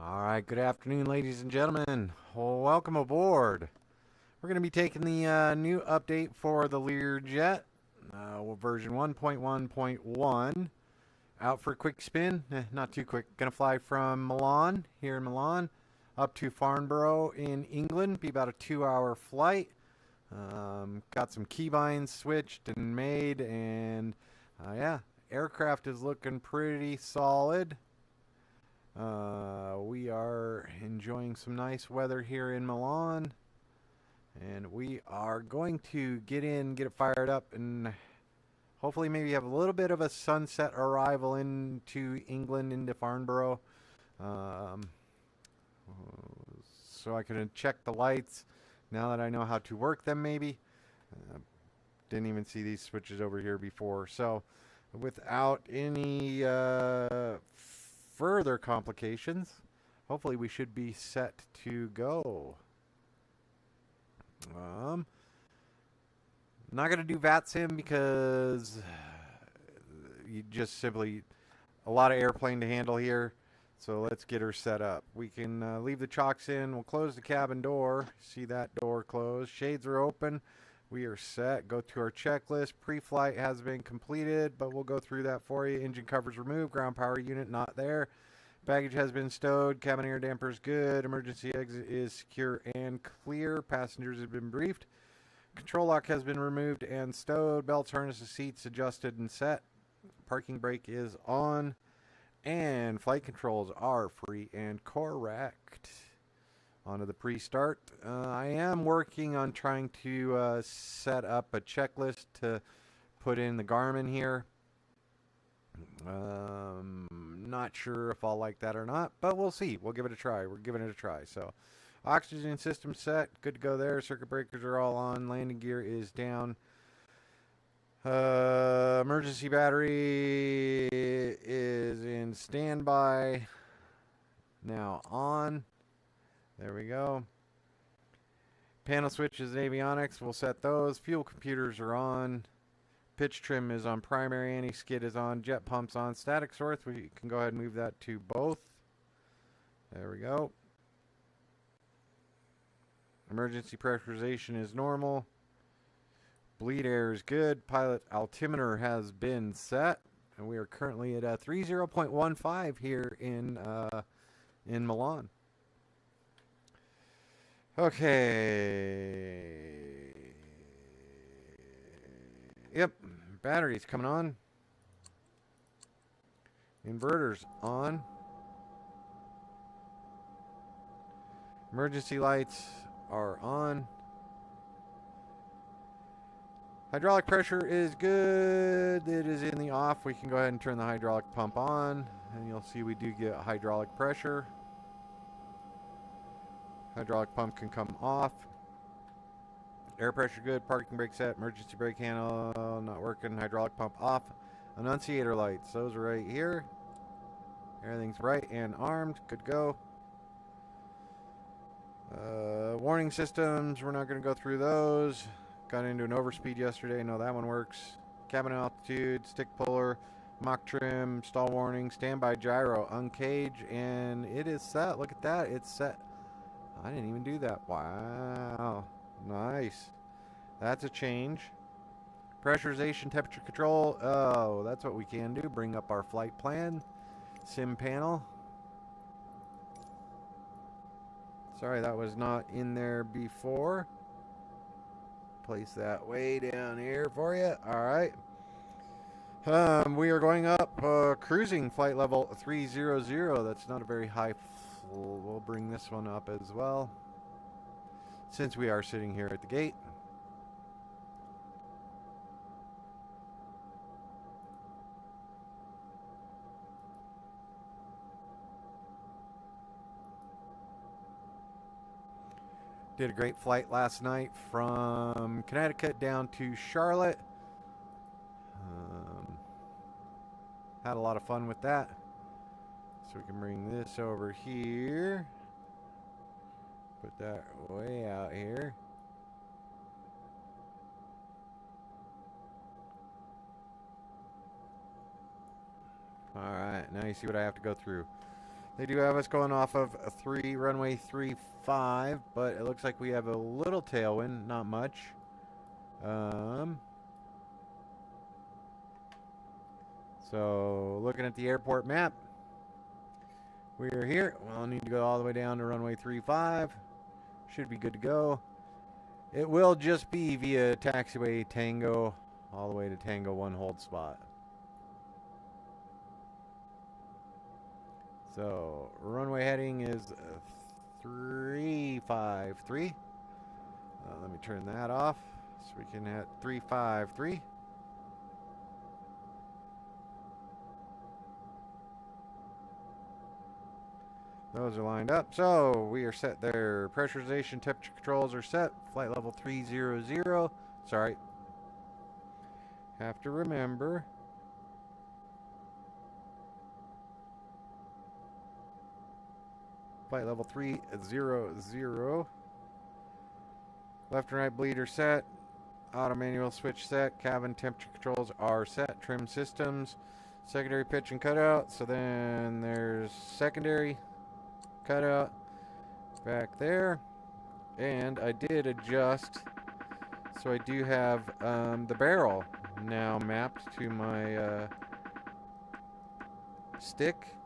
All right, good afternoon, ladies and gentlemen. Welcome aboard. We're going to be taking the new update for the Lear jet, version 1.1.1, out for a quick spin. Not too quick. Going to fly from Milan, here in Milan, up to Farnborough in England. Be about a 2-hour flight. Got some keybinds switched and made, and yeah, aircraft is looking pretty solid. We are enjoying some nice weather here in Milan, and we are going to get it fired up, and hopefully maybe have a little bit of a sunset arrival into England, into Farnborough, so I can check the lights now that I know how to work them. Maybe didn't even see these switches over here before, so without any further complications, hopefully we should be set to go. Not going to do VATSIM because you just simply a lot of airplane to handle here. So let's get her set up. We can leave the chocks in. We'll close the cabin door. See that door closed. Shades are open. We are set. Go to our checklist. Pre-flight has been completed, but we'll go through that for you. Engine covers removed. Ground power unit not there. Baggage has been stowed. Cabin air dampers good. Emergency exit is secure and clear. Passengers have been briefed. Control lock has been removed and stowed. Belts, harnesses, seats adjusted and set. Parking brake is on. And flight controls are free and correct. Onto the pre-start. I am working on trying to set up a checklist to put in the Garmin here. Not sure if I'll like that or not, but we'll see. We'll give it a try. We're giving it a try. So, oxygen system set. Good to go there. Circuit breakers are all on. Landing gear is down. Emergency battery is in standby. Now on. There we go. Panel switches, avionics, we'll set those. Fuel computers are on. Pitch trim is on primary. Anti-skid is on. Jet pumps on. Static source, we can go ahead and move that to both. There we go. Emergency pressurization is normal. Bleed air is good. Pilot altimeter has been set. And we are currently at 30.15 here in Milan. Okay. Yep. Batteries coming on. Inverters on. Emergency lights are on. Hydraulic pressure is good. It is in the off. We can go ahead and turn the hydraulic pump on, and you'll see we do get hydraulic pressure. Hydraulic pump can come off. Air pressure good. Parking brake set. Emergency brake handle not working. Hydraulic pump off. Annunciator lights. Those are right here. Everything's bright and armed. Good to go. Warning systems. We're not going to go through those. Got into an overspeed yesterday. No, that one works. Cabin altitude. Stick puller. Mock trim. Stall warning. Standby gyro. Uncage. And it is set. Look at that. It's set. I didn't even do that. Wow. Nice. That's a change. Pressurization, temperature control. Oh, that's what we can do. Bring up our flight plan. Sim panel. Sorry, that was not in there before. Place that way down here for you. All right. We are going up cruising flight level 300. That's not a very high. We'll bring this one up as well, since we are sitting here at the gate. Did a great flight last night from Connecticut down to Charlotte. Had a lot of fun with that. So we can bring this over here. Put that way out here. Alright, now you see what I have to go through. They do have us going off of a runway 35, but it looks like we have a little tailwind, not much. So looking at the airport map, we are here. We'll need to go all the way down to runway 35. Should be good to go. It will just be via taxiway Tango all the way to Tango 1 hold spot. So runway heading is 353. Let me turn that off so we can hit 353. Those are lined up. So we are set there. Pressurization, temperature controls are set. Flight level 300. Sorry. Have to remember. Flight level 300. Left and right bleeder set. Auto manual switch set. Cabin temperature controls are set. Trim systems. Secondary pitch and cutout. So then there's secondary cutout back there. And I did adjust. So I do have the barrel now mapped to my stick.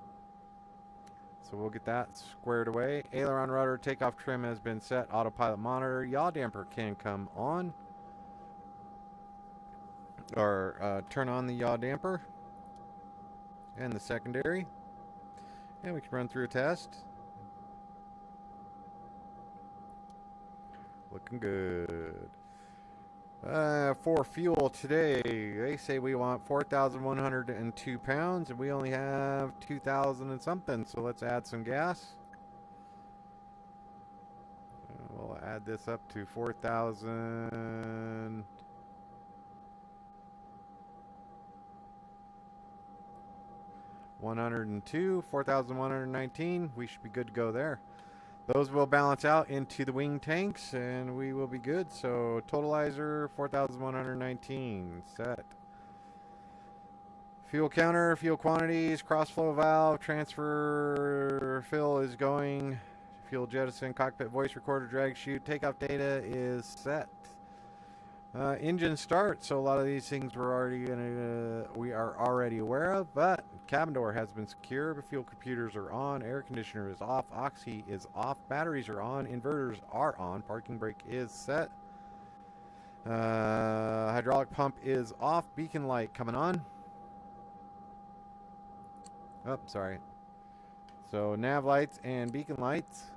So we'll get that squared away. Aileron rudder takeoff trim has been set. Autopilot monitor. Yaw damper can come on. Or turn on the yaw damper. And the secondary. And we can run through a test. Looking good. For fuel today, they say we want 4,102 pounds, and we only have 2,000 and something. So let's add some gas. We'll add this up to 4,000. 102, 4,119. We should be good to go there. Those will balance out into the wing tanks, and we will be good. So totalizer 4,119 set. Fuel counter, fuel quantities, cross flow valve, transfer fill is going. Fuel jettison, cockpit voice recorder, drag chute, takeoff data is set. Engine start. So a lot of these things we are already aware of, but cabin door has been secure. Fuel computers are on. Air conditioner is off. Oxy is off. Batteries are on. Inverters are on. Parking brake is set. Hydraulic pump is off. Beacon light coming on. Oh, sorry. So nav lights and beacon lights.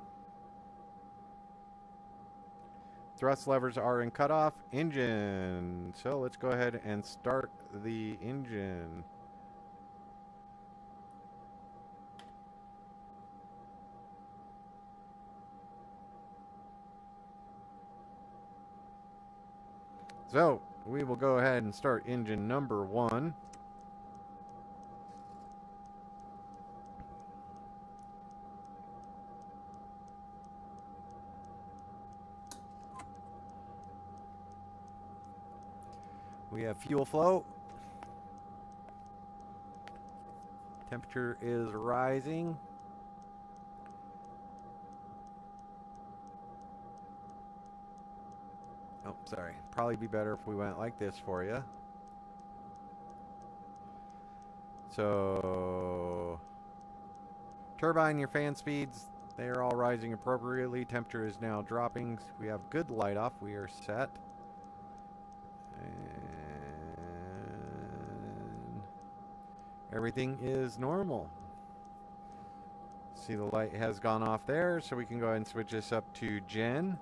Thrust levers are in cutoff. Engine. So let's go ahead and start the engine. So we will go ahead and start engine number 1. We have fuel flow. Temperature is rising. Oh, sorry. Probably be better if we went like this for you. So, turbine, your fan speeds, they are all rising appropriately. Temperature is now dropping. We have good light off. We are set. And everything is normal. See, the light has gone off there, so we can go ahead and switch this up to Gen.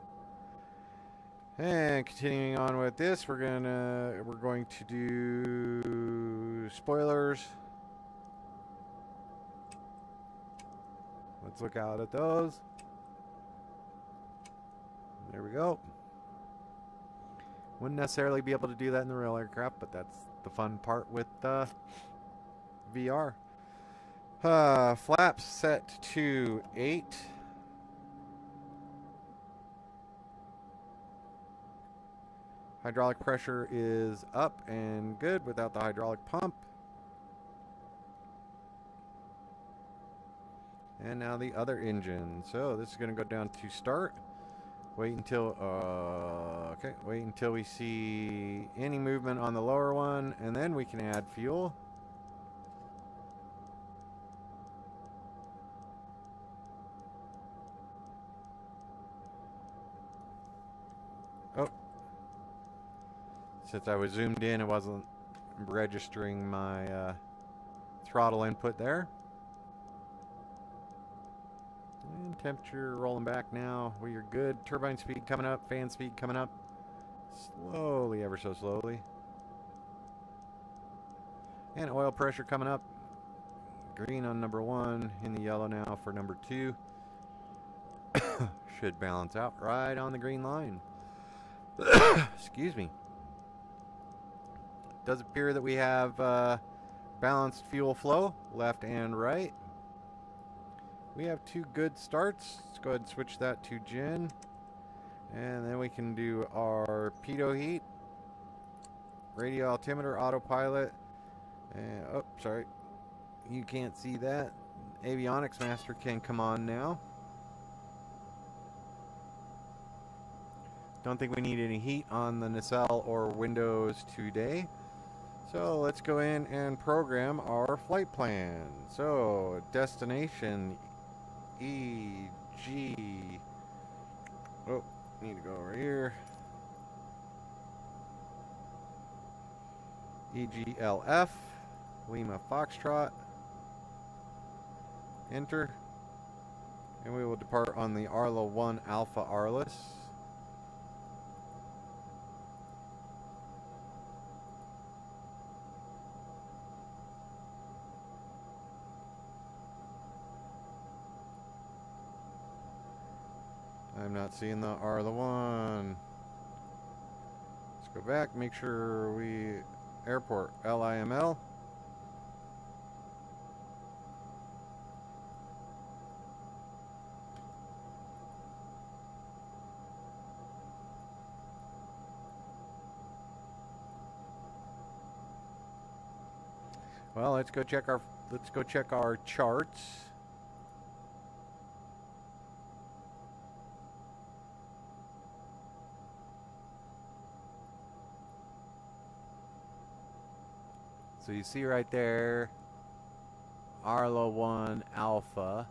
And continuing on with this, we're going to do spoilers. Let's look out at those. There we go. Wouldn't necessarily be able to do that in the real aircraft, but that's the fun part with VR. Flaps set to 8. Hydraulic pressure is up and good without the hydraulic pump. And now the other engine. So this is going to go down to start. Wait until, okay, wait until we see any movement on the lower one, and then we can add fuel. Oh. Since I was zoomed in, it wasn't registering my throttle input there. And temperature rolling back now. We are good. Turbine speed coming up. Fan speed coming up. Slowly, ever so slowly. And oil pressure coming up. Green on number 1. In the yellow now for number 2. Should balance out right on the green line. Excuse me. Does appear that we have balanced fuel flow, left and right. We have 2 good starts. Let's go ahead and switch that to Gen. And then we can do our pitot heat, radio altimeter, autopilot. And, oh, sorry. You can't see that. Avionics master can come on now. Don't think we need any heat on the nacelle or windows today. So let's go in and program our flight plan. So destination EG. Oh, need to go over here. EGLF, Lima Foxtrot. Enter. And we will depart on the Arlo 1 Alpha Arliss. I'm not seeing the Arlo 1. Let's go back, make sure we airport LIML. Well, let's go check our charts. So you see right there, Arlo 1 Alpha,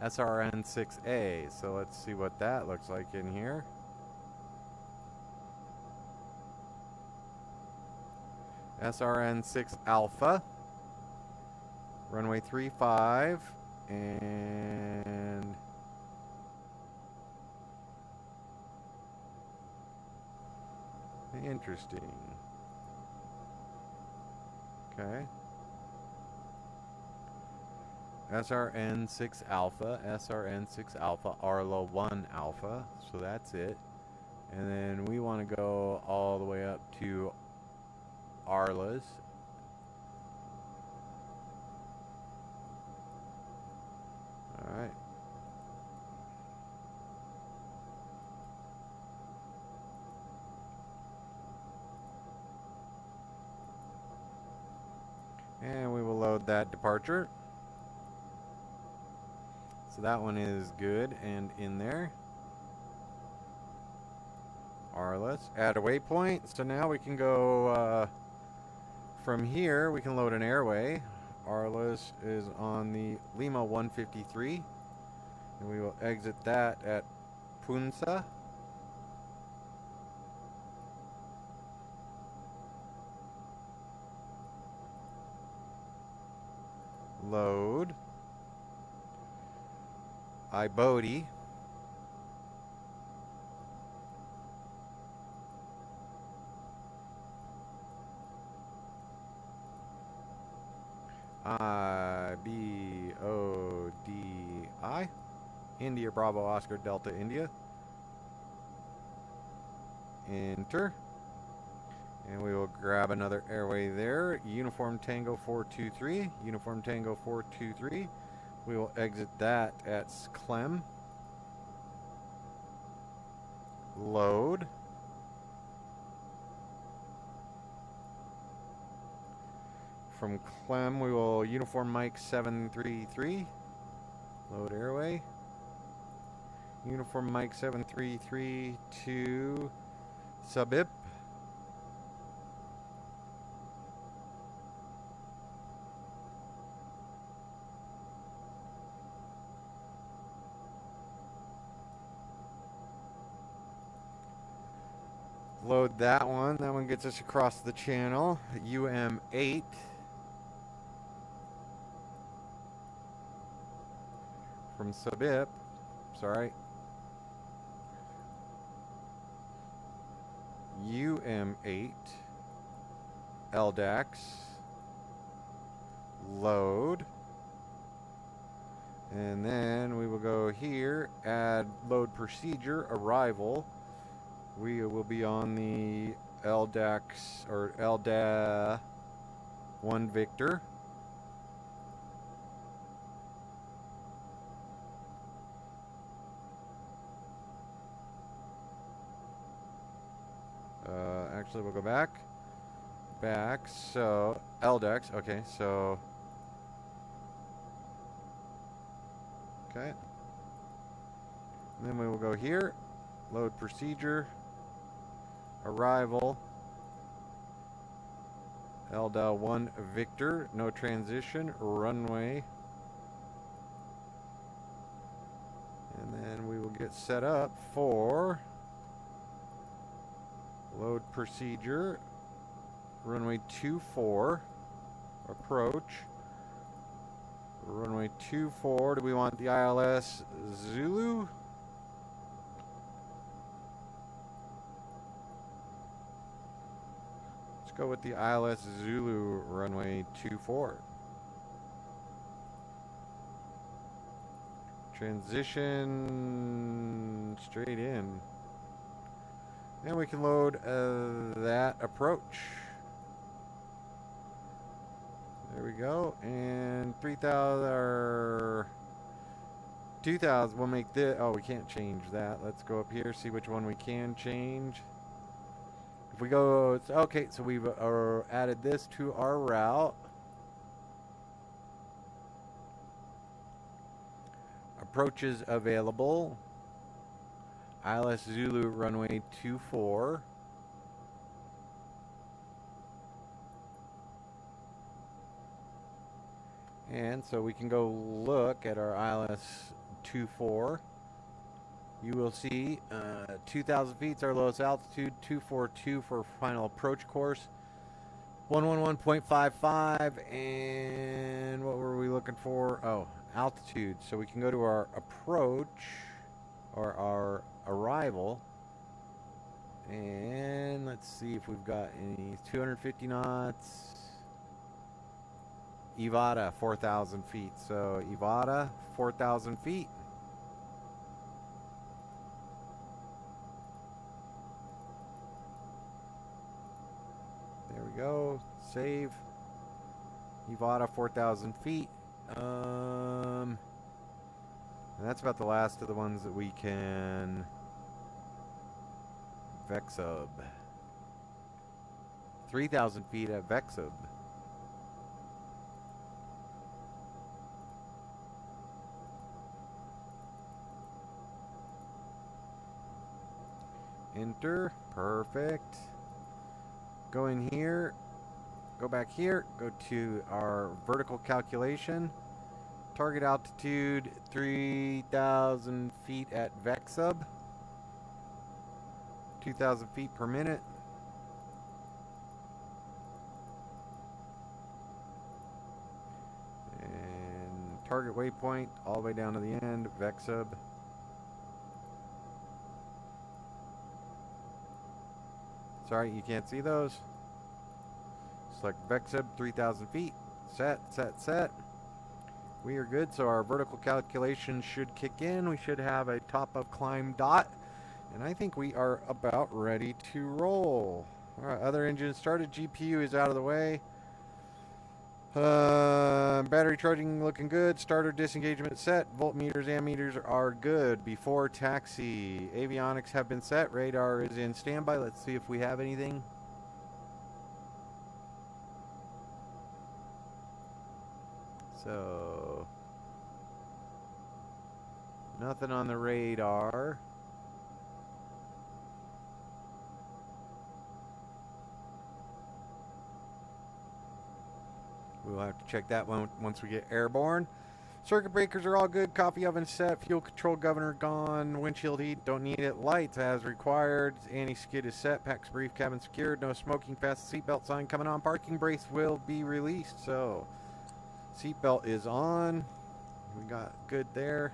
SRN6A. So let's see what that looks like in here. SRN6 Alpha, runway 35, and interesting. Okay. SRN6 Alpha, SRN6 Alpha, Arlo 1 Alpha. So that's it. And then we want to go all the way up to Arliss. All right. And we will load that departure. So that one is good and in there. Arliss. Add a waypoint. So now we can go from here. We can load an airway. Arliss is on the Lima 153. And we will exit that at Punta. Load. Ibodi. IBODI. India Bravo Oscar Delta India. Enter. And we will grab another airway there. Uniform Tango 423. Uniform Tango 423. We will exit that at Clem. Load. From Clem, we will uniform Mike 733. Load airway. Uniform Mike 733 to Subip. Load that one. That one gets us across the channel. UM8. From Subip. Sorry. UM8. LDAX. Load. And then we will go here, add load procedure, arrival. We will be on the LDAX or LDA 1 Victor. Actually, we'll go back. So LDAX. Okay, so. Okay. And then we will go here, load procedure. Arrival, LDA 1 Victor, no transition, runway. And then we will get set up for load procedure, runway 24, approach. Runway 24, do we want the ILS Zulu? Go with the ILS Zulu runway 24. Transition straight in. And we can load that approach. There we go. And 3,000 or 2,000. We'll make this. Oh, we can't change that. Let's go up here, see which one we can change. If we go, okay, so we've added this to our route. Approaches available. ILS Zulu runway 24. And so we can go look at our ILS 24. You will see 2,000 feet is our lowest altitude, 242 for final approach course, 1.1.1.5, and what were we looking for? Oh, altitude. So we can go to our approach or our arrival, and let's see if we've got any 250 knots. EVGA 4,000 feet. So EVGA 4,000 feet. There we go. Save. EVGA 4,000 feet. And that's about the last of the ones that we can VEXUB. 3,000 feet at VEXUB. Enter. Perfect. Go in here. Go back here. Go to our vertical calculation. Target altitude 3,000 feet at VEXUB. 2,000 feet per minute. And target waypoint all the way down to the end. VEXUB. Sorry, you can't see those. Select VEXUB 3,000 feet. Set, set, set. We are good, so our vertical calculation should kick in. We should have a top of climb dot. And I think we are about ready to roll. Alright, other engine started. GPU is out of the way. Battery charging looking good. Starter disengagement set. Voltmeters, ammeters are good. Before taxi. Avionics have been set. Radar is in standby. Let's see if we have anything. So, nothing on the radar. We'll have to check that one once we get airborne. Circuit breakers are all good. Coffee oven set. Fuel control governor gone. Windshield heat, don't need it. Lights as required. Anti-skid is set. Packs brief. Cabin secured. No smoking. Fast seatbelt sign coming on. Parking brace will be released. So, seatbelt is on. We got good there.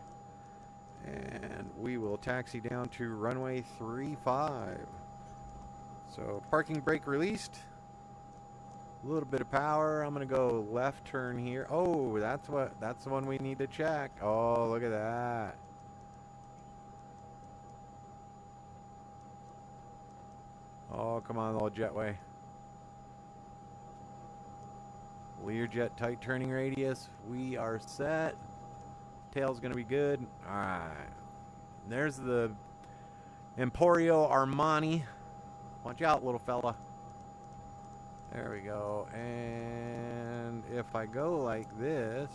And we will taxi down to runway 35. So, parking brake released. A little bit of power. I'm gonna go left turn here. Oh, that's the one we need to check. Oh, look at that. Oh, come on, little jetway. Learjet tight turning radius. We are set. Tail's gonna be good. All right. There's the Emporio Armani. Watch out, little fella. There we go. And if I go like this,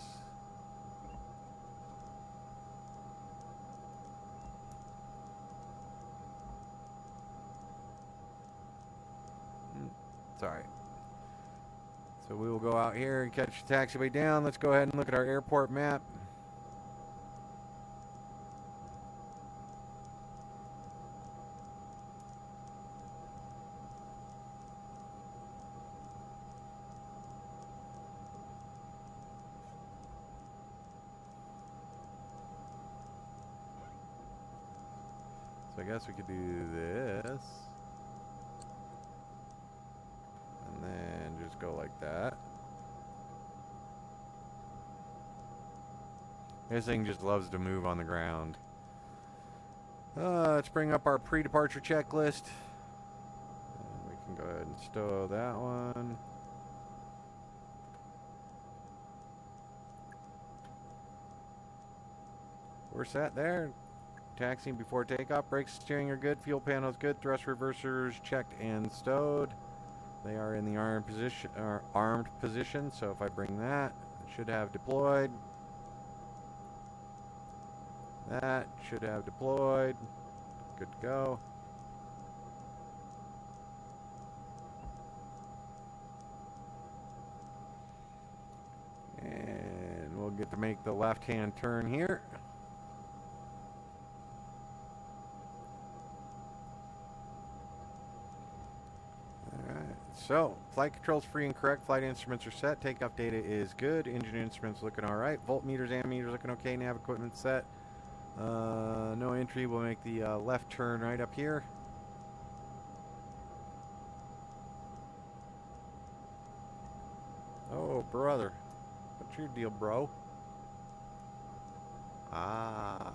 sorry. So we will go out here and catch the taxiway down. Let's go ahead and look at our airport map. So I guess we could do this. And then just go like that. This thing just loves to move on the ground. Let's bring up our pre-departure checklist. And we can go ahead and stow that one. We're set there. Taxiing before takeoff. Brakes, steering are good. Fuel panel is good. Thrust reversers checked and stowed. They are in the armed position. So if I bring that, it should have deployed. That should have deployed. Good to go. And we'll get to make the left-hand turn here. So, flight controls free and correct. Flight instruments are set. Takeoff data is good. Engine instruments looking all right. Voltmeters and meters looking okay. Nav equipment set. No entry. We'll make the left turn right up here. Oh, brother. What's your deal, bro? Ah.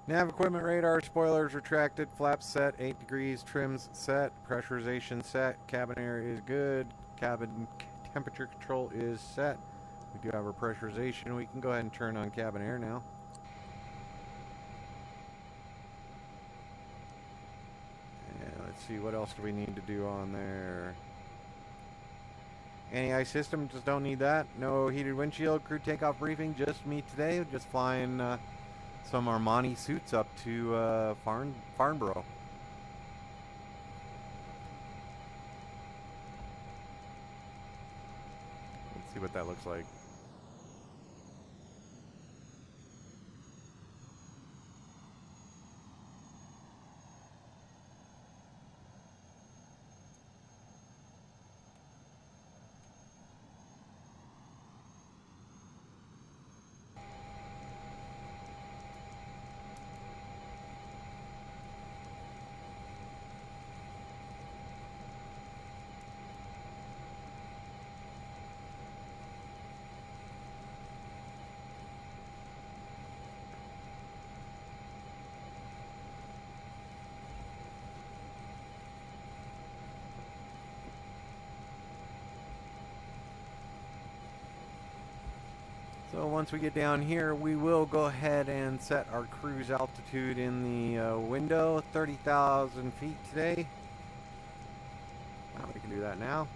Nav equipment, radar, spoilers retracted, flaps set, 8 degrees, trims set, pressurization set, cabin air is good, cabin temperature control is set. We do have our pressurization. We can go ahead and turn on cabin air now. And let's see, what else do we need to do on there? Anti-ice system, just don't need that. No heated windshield, crew takeoff briefing, just me today, just flying some Armani suits up to Farnborough. Let's see what that looks like. So once we get down here, we will go ahead and set our cruise altitude in the window, 30,000 feet today. We can do that now.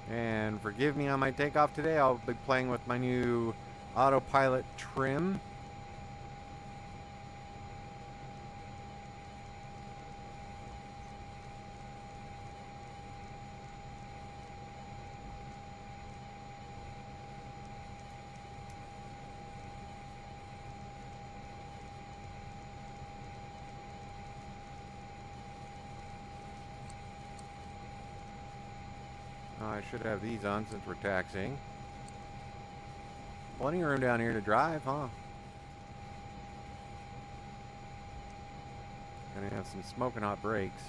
And forgive me on my takeoff today, I'll be playing with my new autopilot trim. I should have these on since we're taxiing. Plenty of room down here to drive, huh? Gonna have some smoking hot brakes.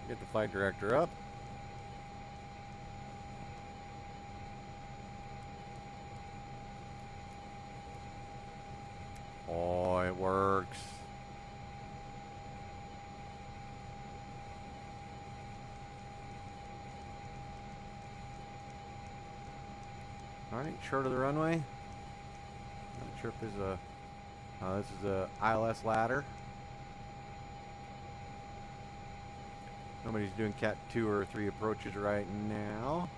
Get the flight director up. Oh, it works. Alright, short of the runway. Not sure if there's a... this is a ILS ladder. Nobody's doing Cat 2 or 3 approaches right now.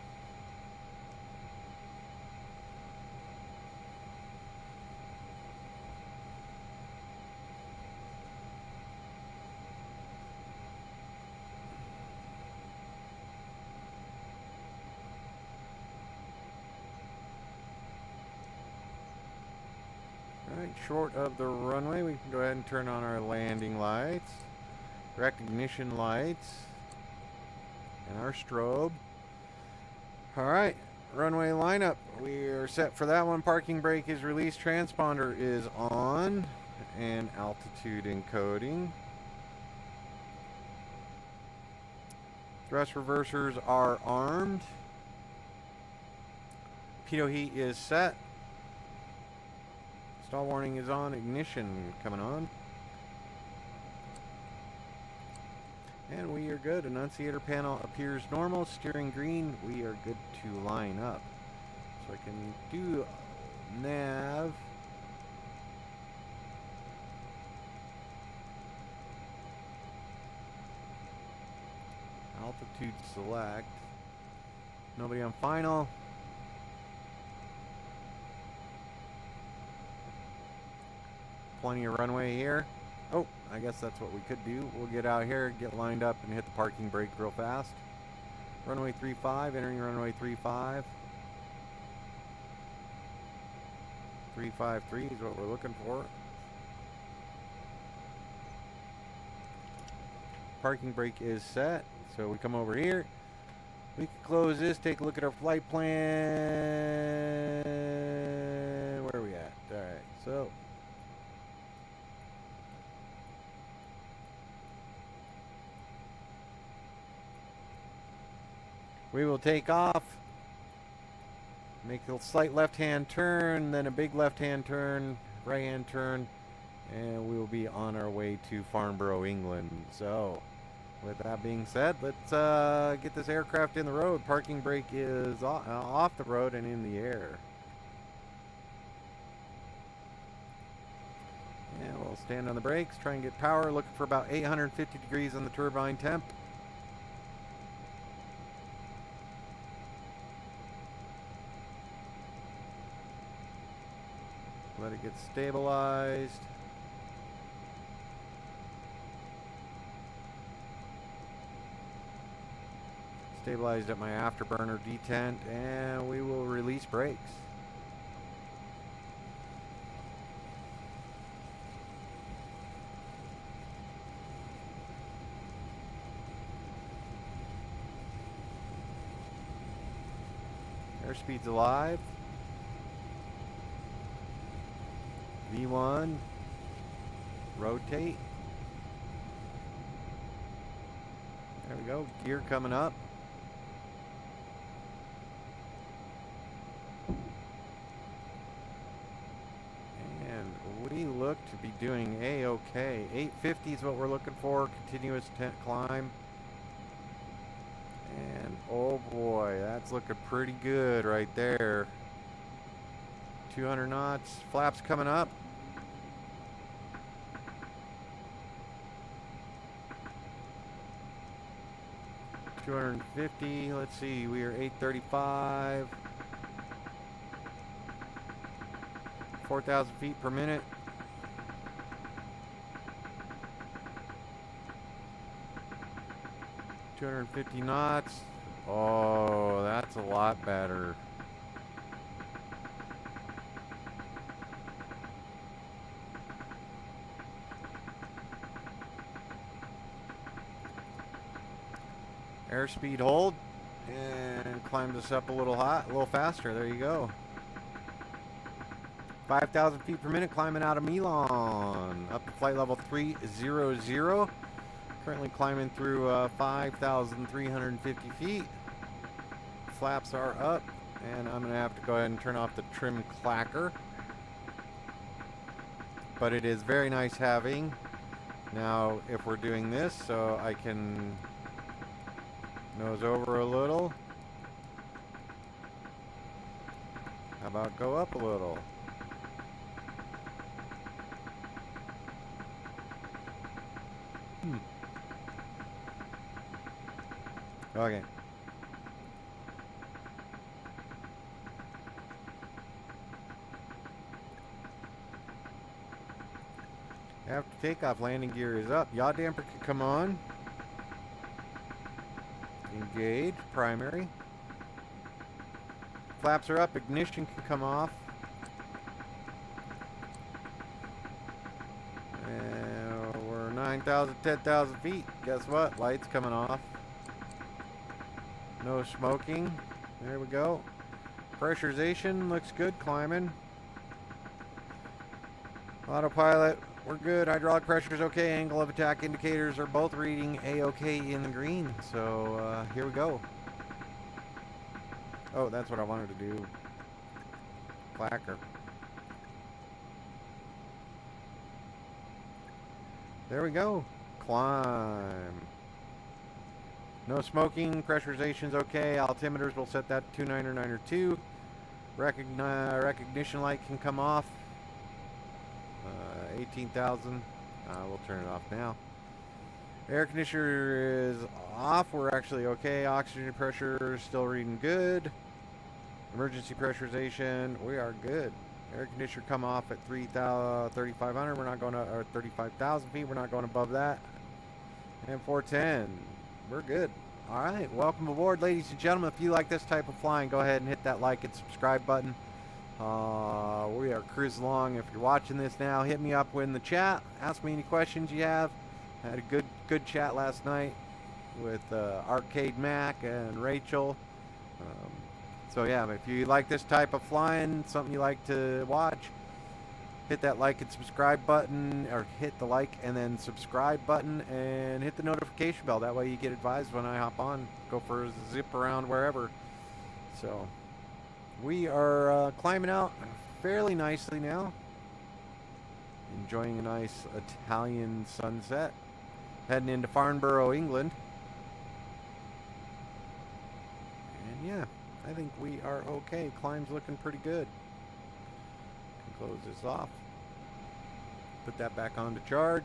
Alright, short of the runway, we can go ahead and turn on our landing lights, recognition lights, and our strobe. Alright, runway lineup. We are set for that one. Parking brake is released, transponder is on, and altitude encoding. Thrust reversers are armed. Pitot heat is set. Stall warning is on, ignition coming on. And we are good. Annunciator panel appears normal. Steering green. We are good to line up. So I can do nav. Altitude select. Nobody on final. Plenty of runway here. Oh, I guess that's what we could do. We'll get out here, get lined up, and hit the parking brake real fast. Runway 35, entering runway 35. 353 is what we're looking for. Parking brake is set. So we come over here. We can close this, take a look at our flight plan. Where are we at? Alright, so we will take off, make a slight left-hand turn, then a big left-hand turn, right-hand turn, and we will be on our way to Farnborough, England. So, with that being said, let's get this aircraft in the road. Parking brake is off the road and in the air. And we'll stand on the brakes, try and get power, looking for about 850 degrees on the turbine temp. Let it get stabilized. Stabilized at my afterburner detent, and we will release brakes. Airspeed's alive. V1. Rotate. There we go. Gear coming up. And we look to be doing A-OK. 850 is what we're looking for. Continuous climb. And oh boy, that's looking pretty good right there. 200 knots. Flaps coming up. $250. Let's see, we are 835. 4,000 feet per minute. $250 knots. Oh, that's a lot better. Airspeed hold and climb this up a little faster. There you go. 5,000 feet per minute climbing out of Milan up to flight level 300. Currently climbing through 5,350 feet. Flaps are up, and I'm gonna have to go ahead and turn off the trim clacker. But it is very nice having. Now, if we're doing this, so I can nose over a little. How about go up a little? Okay. After takeoff, landing gear is up. Yaw damper can come on. Engage, primary. Flaps are up, ignition can come off. And we're 9,000, 10,000 feet. Guess what? Lights coming off. No smoking. There we go. Pressurization looks good, climbing. Autopilot, we're good. Hydraulic pressure is okay. Angle of attack indicators are both reading A-OK in the green. So here we go. Oh, that's what I wanted to do. Clacker. There we go. Climb. No smoking. Pressurization's okay. Altimeters, we'll set that to 29 or 9 or 2. Recognition light can come off. 18,000. We'll turn it off now. Air conditioner is off. We're actually okay. Oxygen pressure still reading good. Emergency pressurization, we are good. Air conditioner come off at 3,500. We're not going to, or 35,000 feet. We're not going above that. And 410. We're good. All right. Welcome aboard, ladies and gentlemen. If you like this type of flying, go ahead and hit that like and subscribe button. We are cruising along. If you're watching this now, hit me up in the chat. Ask me any questions you have. I had a good chat last night with Arcade Mac and Rachel. So yeah, if you like this type of flying, something you like to watch, hit that like and subscribe button, or hit the like and then subscribe button, and hit the notification bell. That way you get advised when I hop on, go for a zip around wherever. So we are climbing out fairly nicely now. Enjoying a nice Italian sunset. Heading into Farnborough, England. And yeah, I think we are okay. Climb's looking pretty good. Can close this off. Put that back on to charge.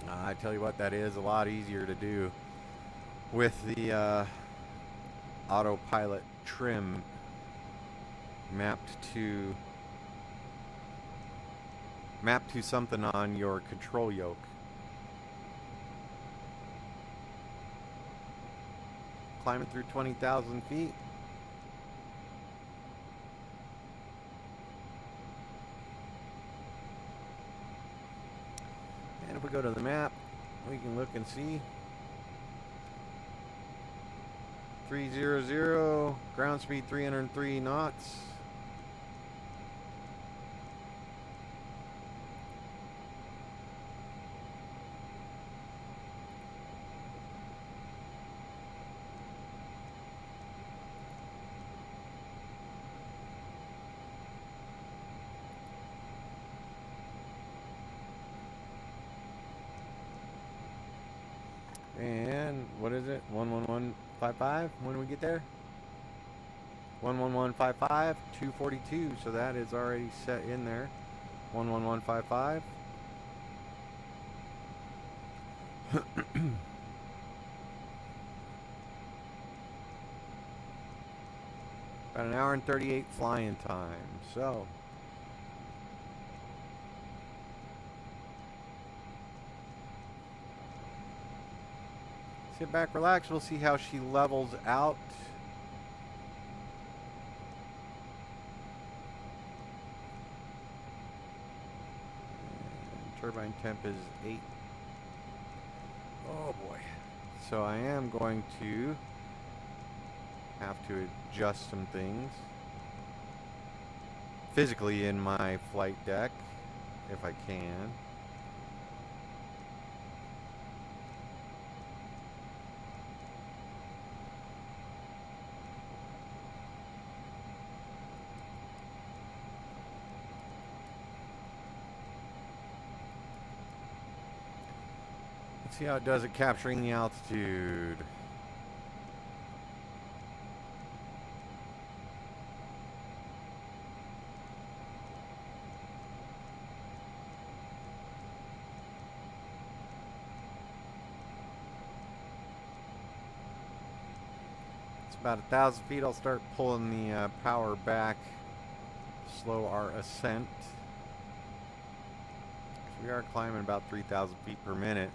I tell you what, that is a lot easier to do with the autopilot trim mapped to something on your control yoke. Climbing through 20,000 feet. And if we go to the map, we can look and see 300, ground speed 303 knots. And what is it? 11155 when we get there? 11155, 242. So that is already set in there. 11155. About an hour and 38 flying time. So sit back, relax. We'll see how she levels out. And turbine temp is 8. Oh boy. So I am going to have to adjust some things physically in my flight deck if I can. Let's see how it does at capturing the altitude. It's about 1,000 feet. I'll start pulling the power back, slow our ascent. So we are climbing about 3,000 feet per minute.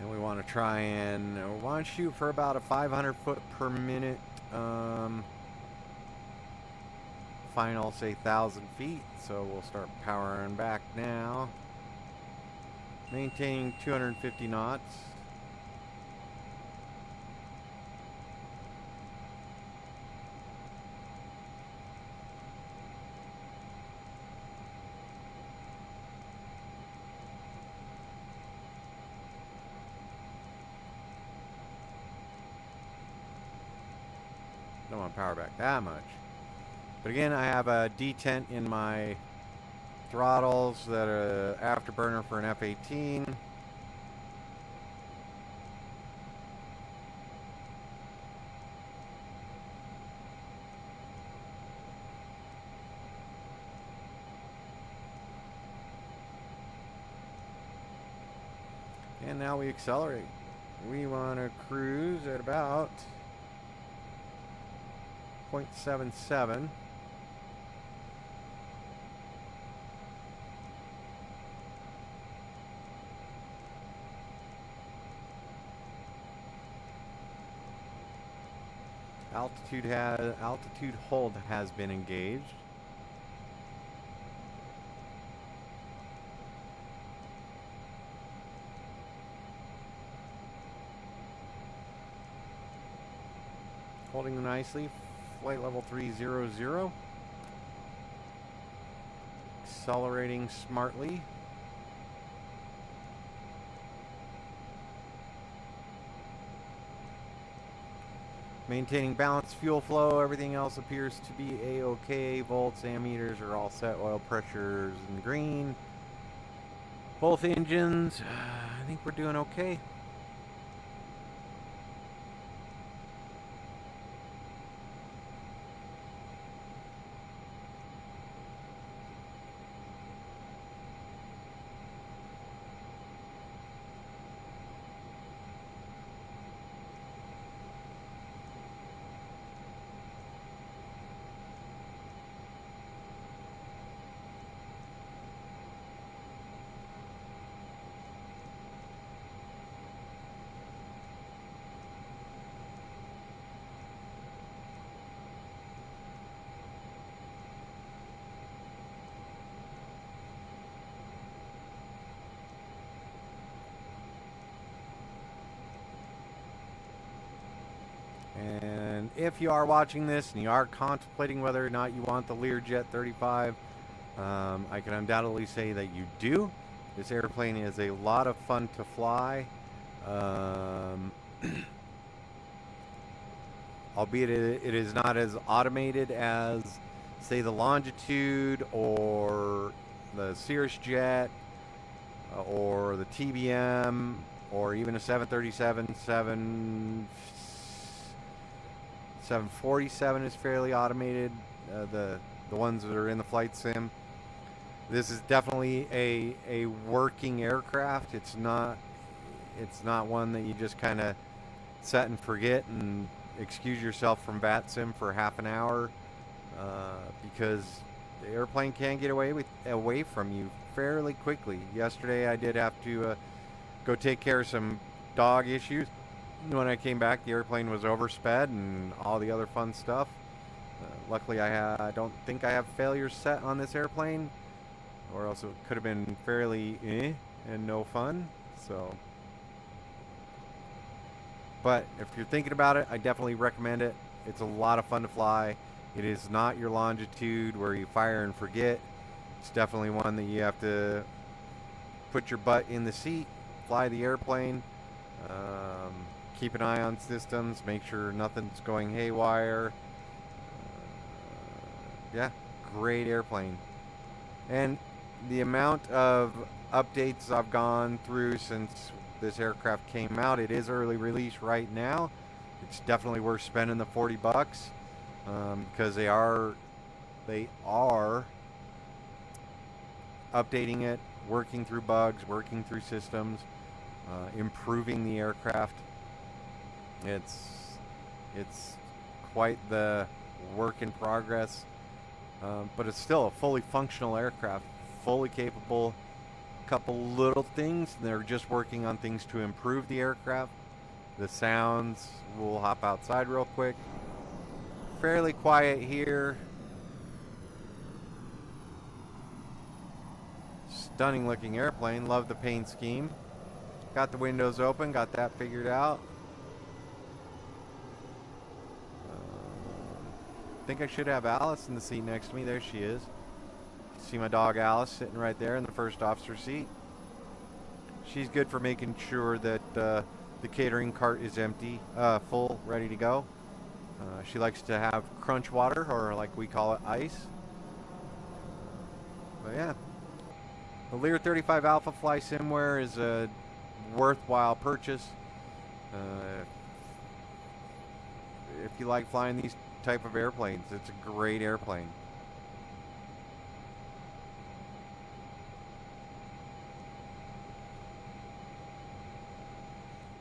And we want to try and shoot for about a 500 foot per minute final, say 1,000 feet. So we'll start powering back now. Maintaining 250 knots. Don't want to power back that much. But again, I have a detent in my throttles that are afterburner for an F-18. And now we accelerate. We want to cruise at about 0.77. Altitude hold has been engaged. Holding nicely. Flight level 300. Accelerating smartly. Maintaining balanced fuel flow. Everything else appears to be a-okay. Volts, ammeters are all set. Oil pressures in green. Both engines. I think we're doing okay. if you are watching this and you are contemplating whether or not you want the Learjet 35, I can undoubtedly say that you do. This airplane is a lot of fun to fly. Albeit it is not as automated as, say, the Longitude or the Cirrus Jet or the TBM or even a 737, 747 is fairly automated. The ones that are in the flight sim. This is definitely a working aircraft. It's not one that you just kind of set and forget and excuse yourself from VATSIM for half an hour, because the airplane can get away from you fairly quickly. Yesterday I did have to go take care of some dog issues. When I came back, the airplane was oversped and all the other fun stuff. Luckily I don't think I have failures set on this airplane, or else it could have been fairly and no fun. So, but if you're thinking about it, I definitely recommend it. It's a lot of fun to fly. It is not your Longitude where you fire and forget. It's definitely one that you have to put your butt in the seat, fly the airplane, keep an eye on systems, make sure nothing's going haywire. Yeah, great airplane. And the amount of updates I've gone through since this aircraft came out, it is early release right now. It's definitely worth spending the $40, because they are updating it, working through bugs, working through systems, improving the aircraft. It's quite the work in progress, but it's still a fully functional aircraft, fully capable. Couple little things, they're just working on things to improve the aircraft. The sounds, we'll hop outside real quick. Fairly quiet here. Stunning looking airplane, love the paint scheme. Got the windows open, got that figured out. I think I should have Alice in the seat next to me. There she is. See my dog Alice sitting right there in the first officer seat. She's good for making sure that the catering cart is empty, full, ready to go. She likes to have crunch water, or like we call it, ice. But yeah, the Lear35 Alpha FlySimware is a worthwhile purchase. If you like flying these type of airplanes, it's a great airplane.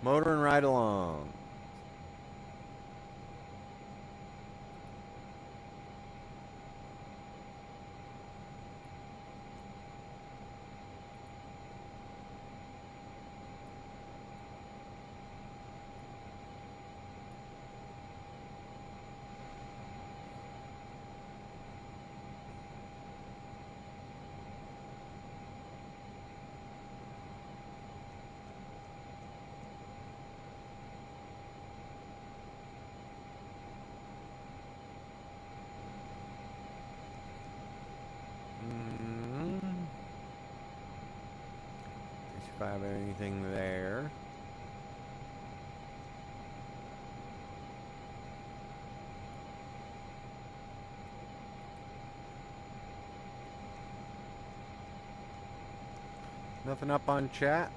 Motor and ride along. If I have anything there. Nothing up on chat.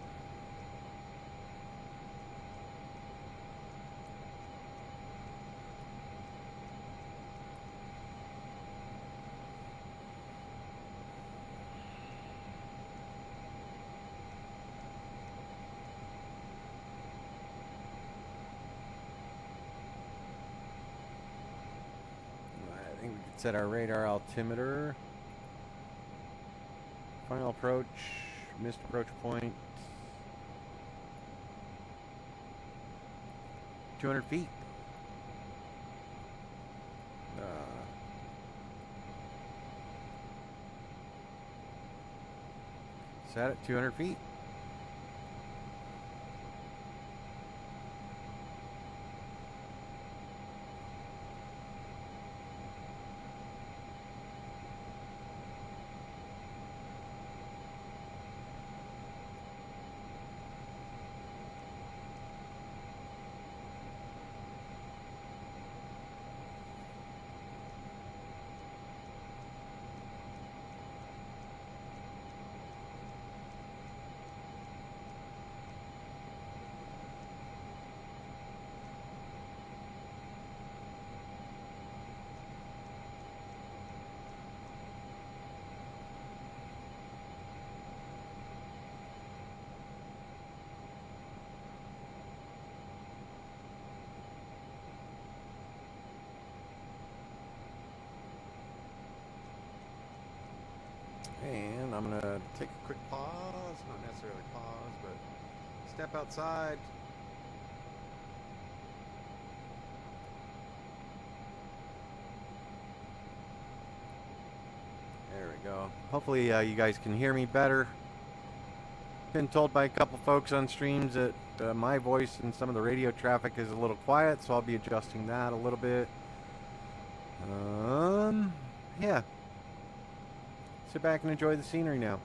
Set our radar altimeter. Final approach, missed approach point. 200 feet. Set at 200 feet. And I'm going to take a quick pause. Not necessarily pause, but step outside. There we go. Hopefully you guys can hear me better. Been told by a couple folks on streams that my voice and some of the radio traffic is a little quiet, so I'll be adjusting that a little bit. Yeah. Sit back and enjoy the scenery now.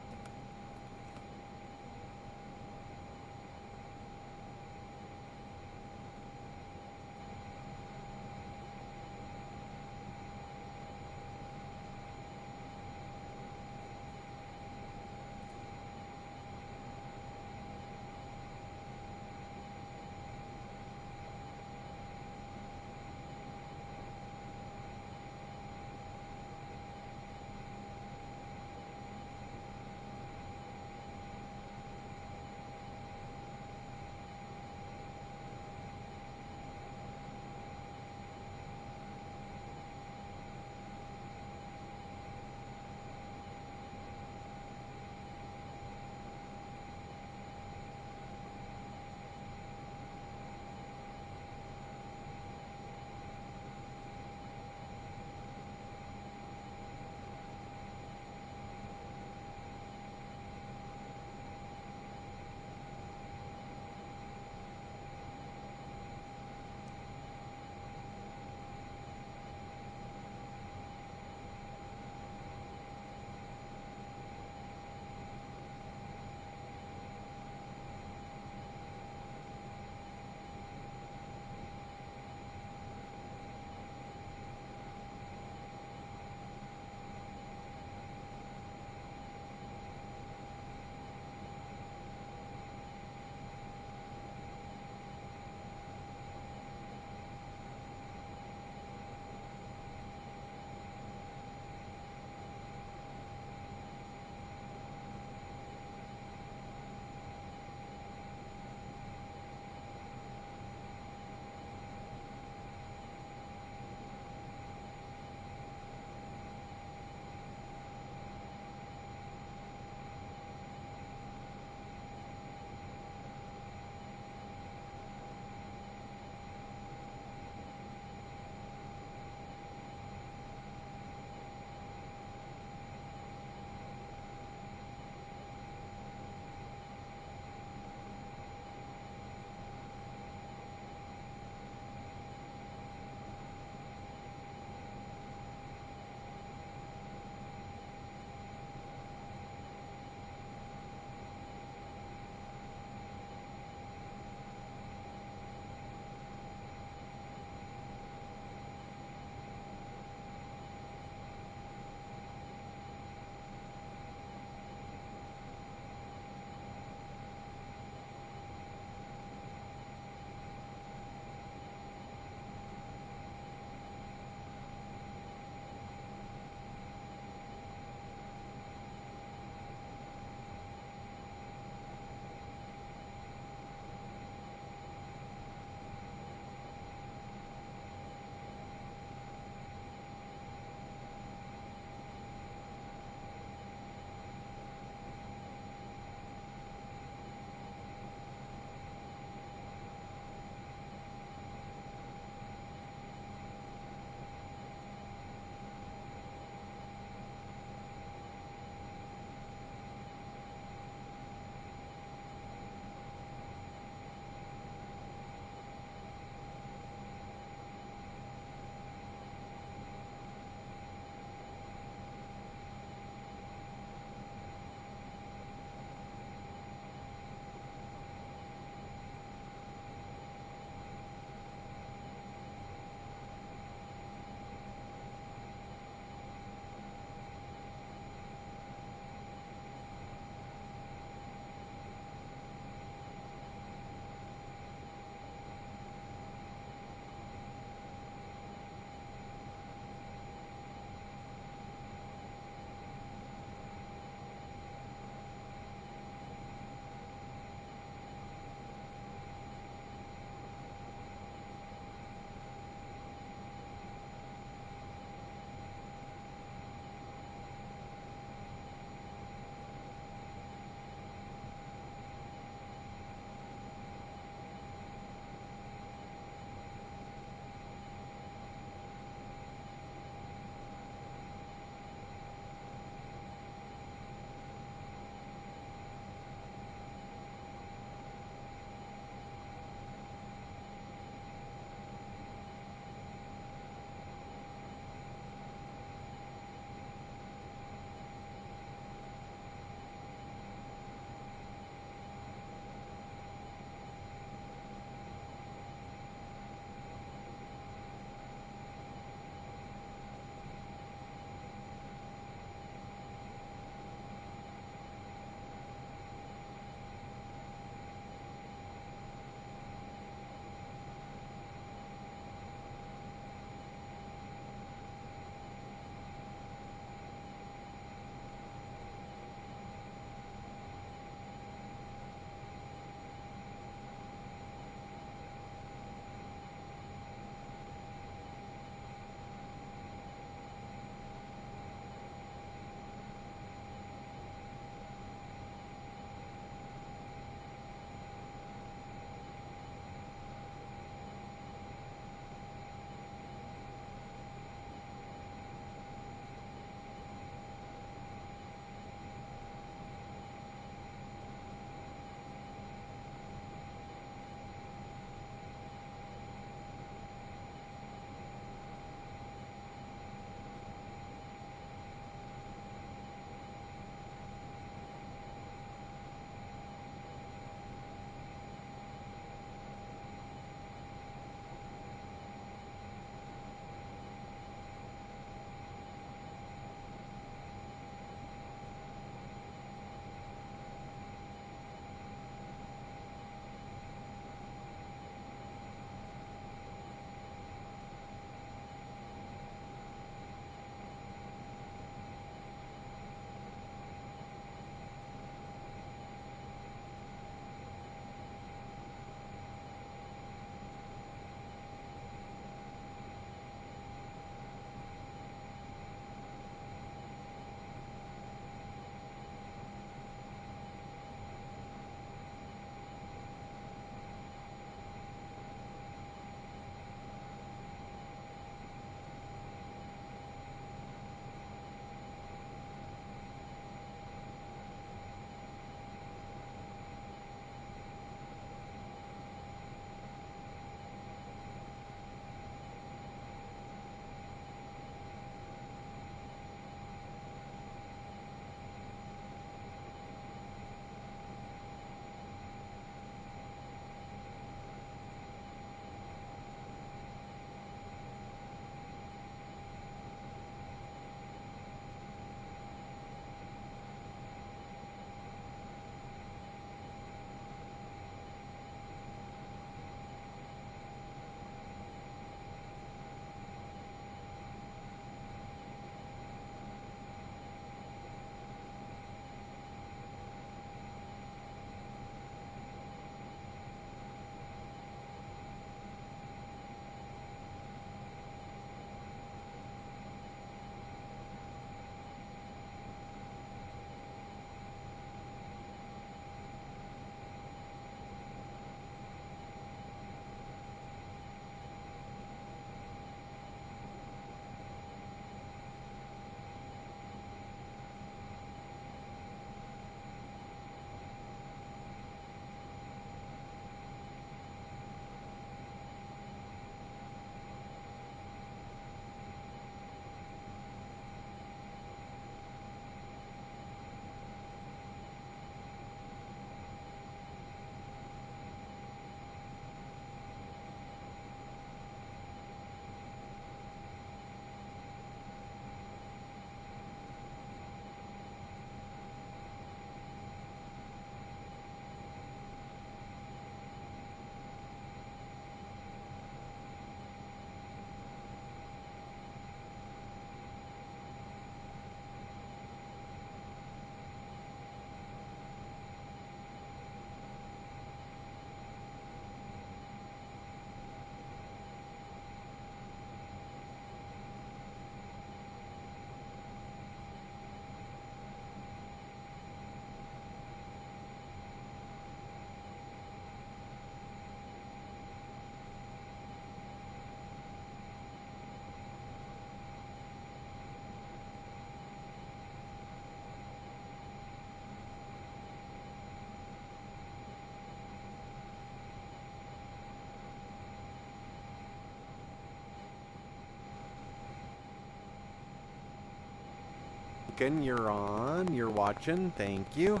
Duncan, you're on. You're watching. Thank you.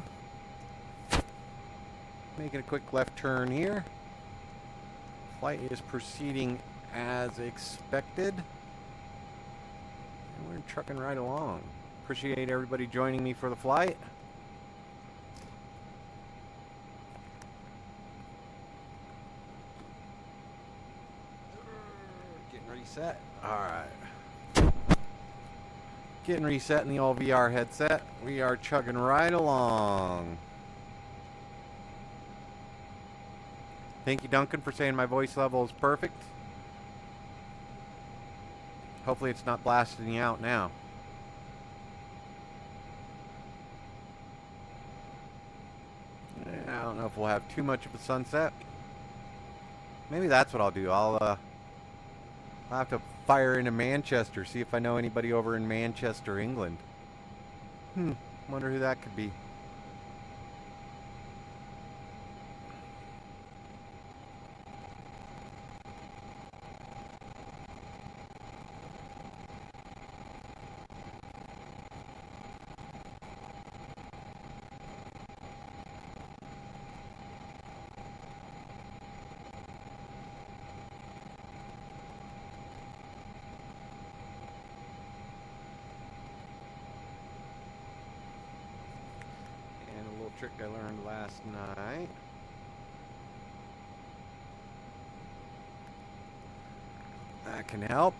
Making a quick left turn here. Flight is proceeding as expected. And we're trucking right along. Appreciate everybody joining me for the flight. Getting reset. Alright. Getting reset in the old VR headset. We are chugging right along. Thank you, Duncan, for saying my voice level is perfect. Hopefully it's not blasting you out now. I don't know if we'll have too much of a sunset. Maybe that's what I'll do. I'll have to fire into Manchester, see if I know anybody over in Manchester, England. Wonder who that could be. Trick I learned last night. That can help.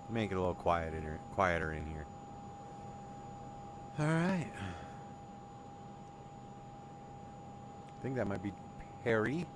Make it a little quieter in here. All right. I think that might be Perry.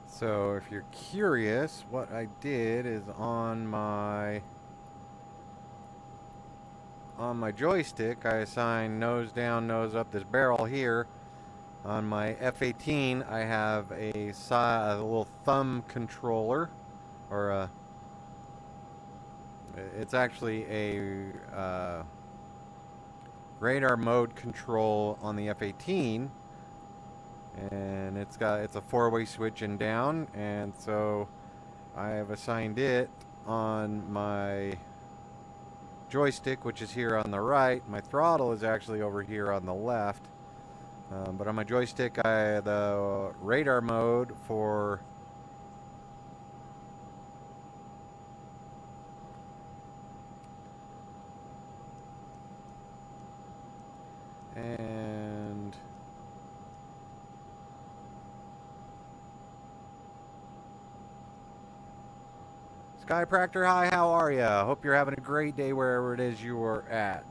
So if you're curious, what I did is on my joystick, I assigned nose down, nose up this barrel here. On my F-18, I have a little thumb controller, or it's actually a radar mode control on the F-18. And it's a four-way switch and down, and so I have assigned it on my joystick, which is here on the right. My throttle is actually over here on the left, but on my joystick, the radar mode for and Sky Proctor, hi, how are ya? Hope you're having a great day wherever it is you are at.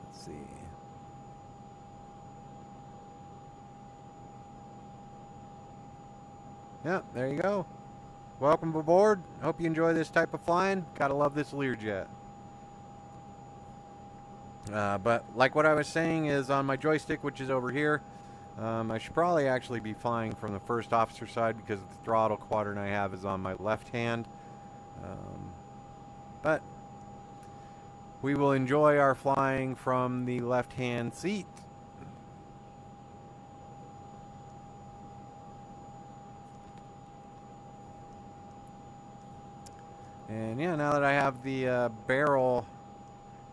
Let's see. Yep, there you go. Welcome aboard. Hope you enjoy this type of flying. Gotta love this Lear jet. But like what I was saying is on my joystick, which is over here, I should probably actually be flying from the first officer side because the throttle quadrant I have is on my left hand. But we will enjoy our flying from the left-hand seat. And yeah, now that I have the barrel,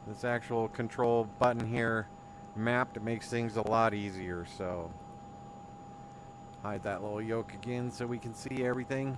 this actual control button here mapped, it makes things a lot easier. So hide that little yoke again so we can see everything.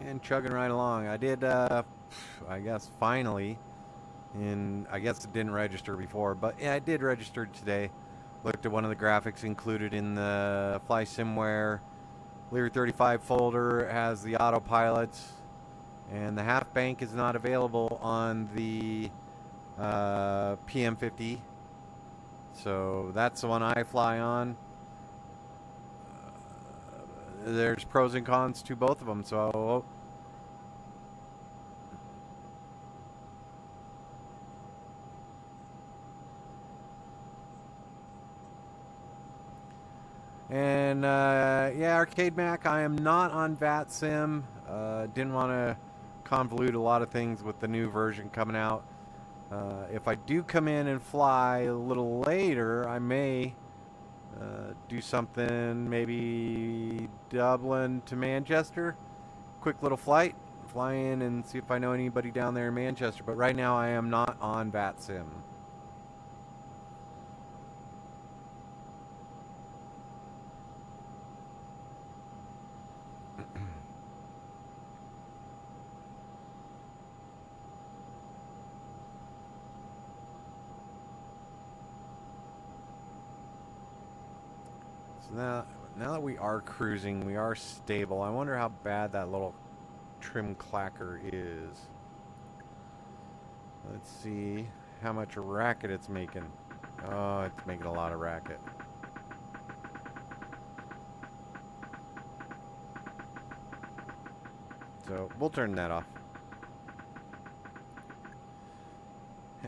And chugging right along. I did, I guess, finally, and I guess it didn't register before, but yeah, I did register today. Looked at one of the graphics included in the FlySimware Lear35 folder. It has the autopilot, and the half bank is not available on the PM50. So that's the one I fly on. There's pros and cons to both of them, so and yeah, Arcade Mac, I am not on VATSIM. Didn't want to convolute a lot of things with the new version coming out. If I do come in and fly a little later, I may do something, maybe Dublin to Manchester. Quick little flight. Fly in and see if I know anybody down there in Manchester. But right now I am not on VATSIM. Now that we are cruising, we are stable. I wonder how bad that little trim clacker is. Let's see how much racket it's making. Oh, it's making a lot of racket. So we'll turn that off.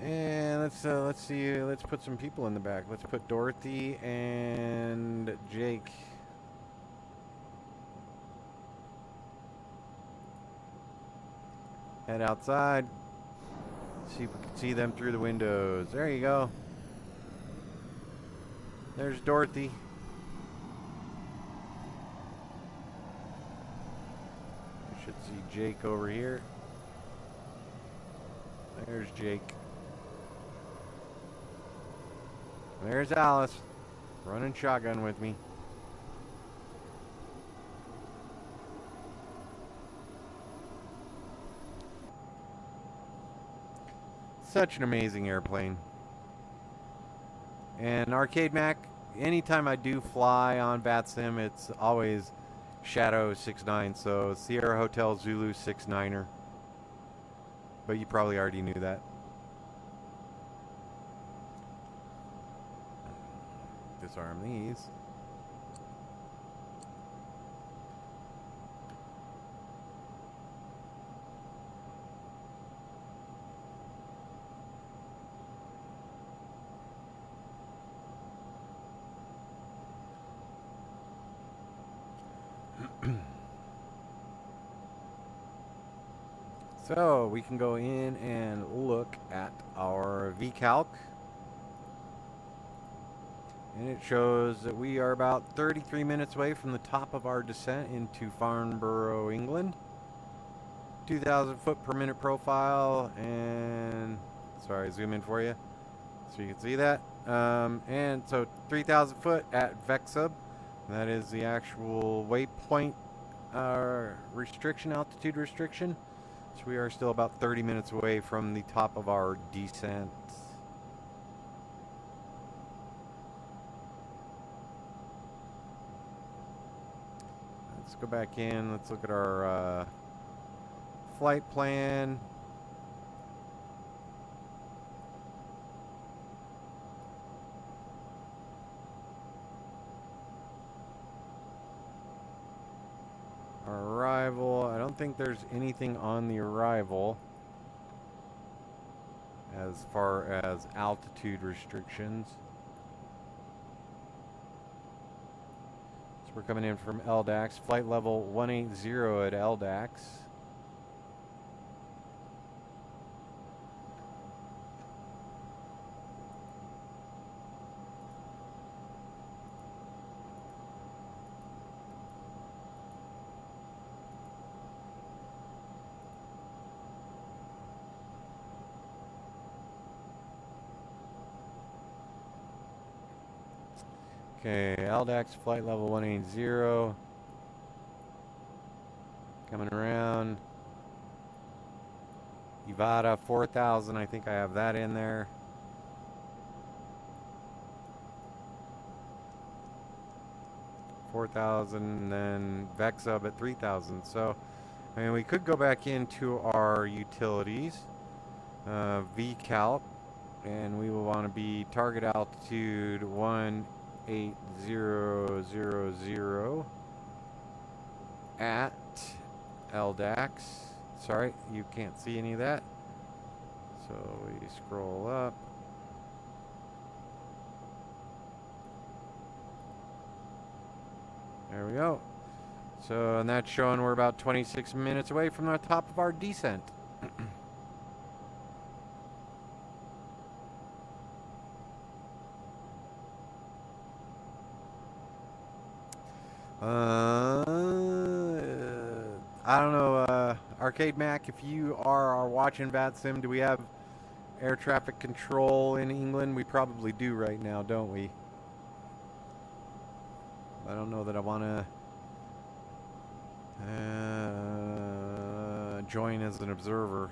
And let's see. Let's put some people in the back. Let's put Dorothy and Jake. Head outside. See if we can see them through the windows. There you go. There's Dorothy. You should see Jake over here. There's Jake. There's Alice, running shotgun with me. Such an amazing airplane. And Arcade Mac, anytime I do fly on VATSIM, it's always Shadow 69, so Sierra Hotel Zulu 69er. But you probably already knew that. Disarm these. So we can go in and look at our VCalc. And it shows that we are about 33 minutes away from the top of our descent into Farnborough, England. 2,000 foot per minute profile, and sorry, zoom in for you so you can see that. And so 3,000 foot at VEXUB. That is the actual waypoint restriction, altitude restriction. So we are still about 30 minutes away from the top of our descent. Let's go back in. Let's look at our flight plan. Arrival. I don't think there's anything on the arrival as far as altitude restrictions. So we're coming in from LDAX, flight level 180 at LDAX. Okay, LDAX flight level 180. Coming around. EVGA 4000, I think I have that in there. $4,000, and then VEXUB at 3,000. So, I mean, we could go back into our utilities, VCALT, and we will want to be target altitude 18000 at LDAX. Sorry, you can't see any of that. So we scroll up. There we go. So, and that's showing we're about 26 minutes away from the top of our descent. I don't know, Arcade Mac, if you are watching VATSIM, do we have air traffic control in England? We probably do right now, don't we? I don't know that I want to join as an observer.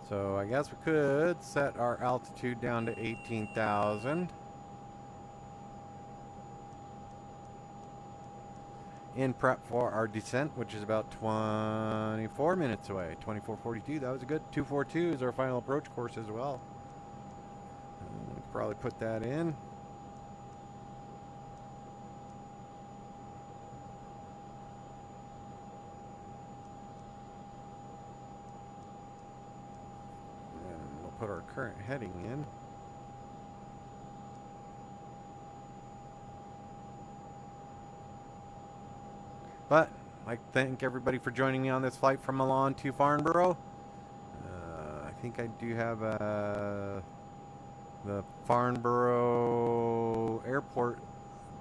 So I guess we could set our altitude down to 18,000. In prep for our descent, which is about 24 minutes away. 24:42, that was a good. 242 is our final approach course as well. We could probably put that in. Put our current heading in. But I'd like to thank everybody for joining me on this flight from Milan to Farnborough. I think I do have the Farnborough airport.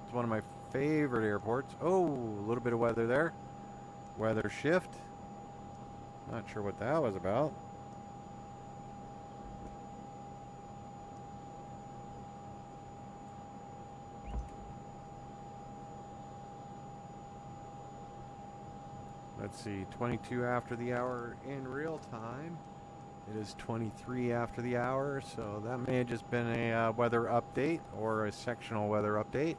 It's one of my favorite airports. Oh, a little bit of weather there. Weather shift. Not sure what that was about. Let's see, 22 after the hour in real time. It is 23 after the hour, so that may have just been a weather update or a sectional weather update.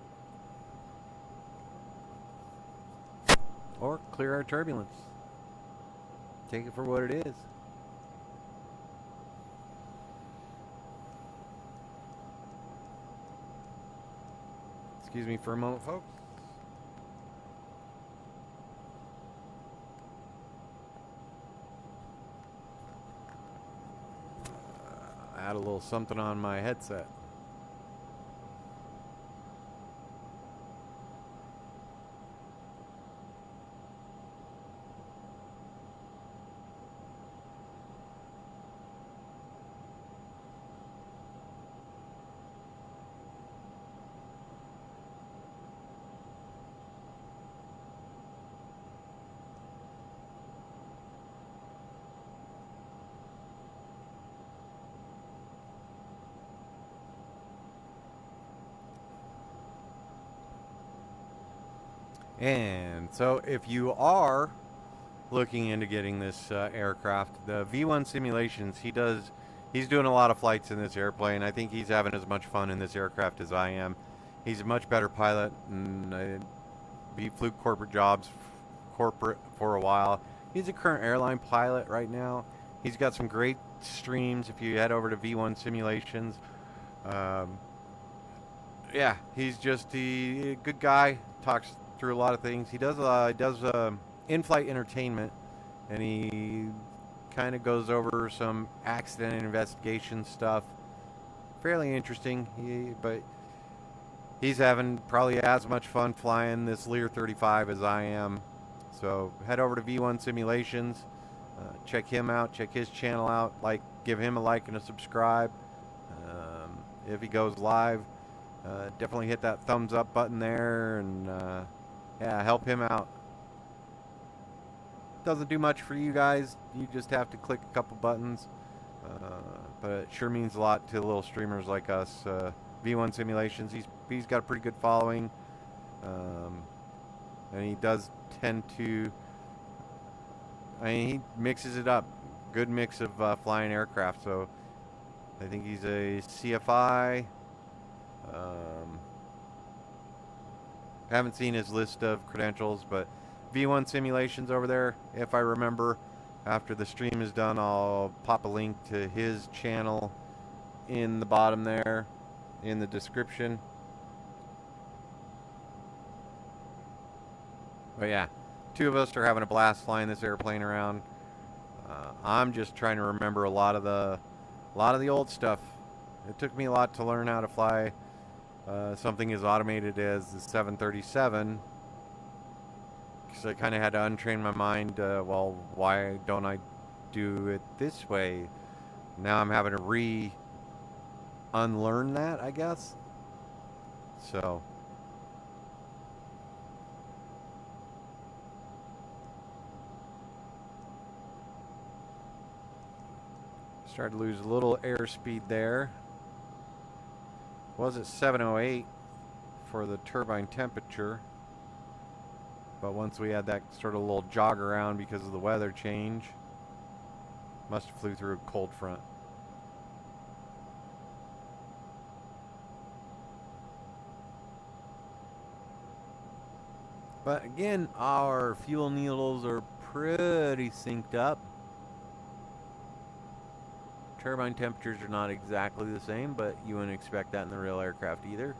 Or clear our turbulence. Take it for what it is. Excuse me for a moment, folks. Add a little something on my headset. And so if you are looking into getting this aircraft, the V1 Simulations, he's doing a lot of flights in this airplane. I think he's having as much fun in this aircraft as I am. He's a much better pilot, and he flew corporate jobs for a while. He's a current airline pilot right now. He's got some great streams if you head over to V1 Simulations. Yeah, he's just a good guy. Talks through a lot of things. He does in-flight entertainment, and he kind of goes over some accident investigation stuff. Fairly interesting. But he's having probably as much fun flying this Lear35 as I am. So head over to V1 Simulations, check him out, check his channel out, give him a like and a subscribe. If he goes live, definitely hit that thumbs up button there, and yeah, help him out. Doesn't do much for you guys. You just have to click a couple buttons, but it sure means a lot to little streamers like us. V1 Simulations, he's got a pretty good following, and he does tend to, he mixes it up. Good mix of flying aircraft. So I think he's a CFI. Haven't seen his list of credentials, but V1 Simulations over there. If I remember, after the stream is done, I'll pop a link to his channel in the bottom there, in the description. But yeah, two of us are having a blast flying this airplane around. I'm just trying to remember a lot of the old stuff. It took me a lot to learn how to fly something as automated as the 737, because I kind of had to untrain my mind. Well, why don't I do it this way? Now I'm having to unlearn that, I guess. So started to lose a little airspeed there. Was at 708 for the turbine temperature, but once we had that sort of little jog around because of the weather change, must have flew through a cold front. But again, our fuel needles are pretty synced up. Turbine temperatures are not exactly the same, but you wouldn't expect that in the real aircraft either.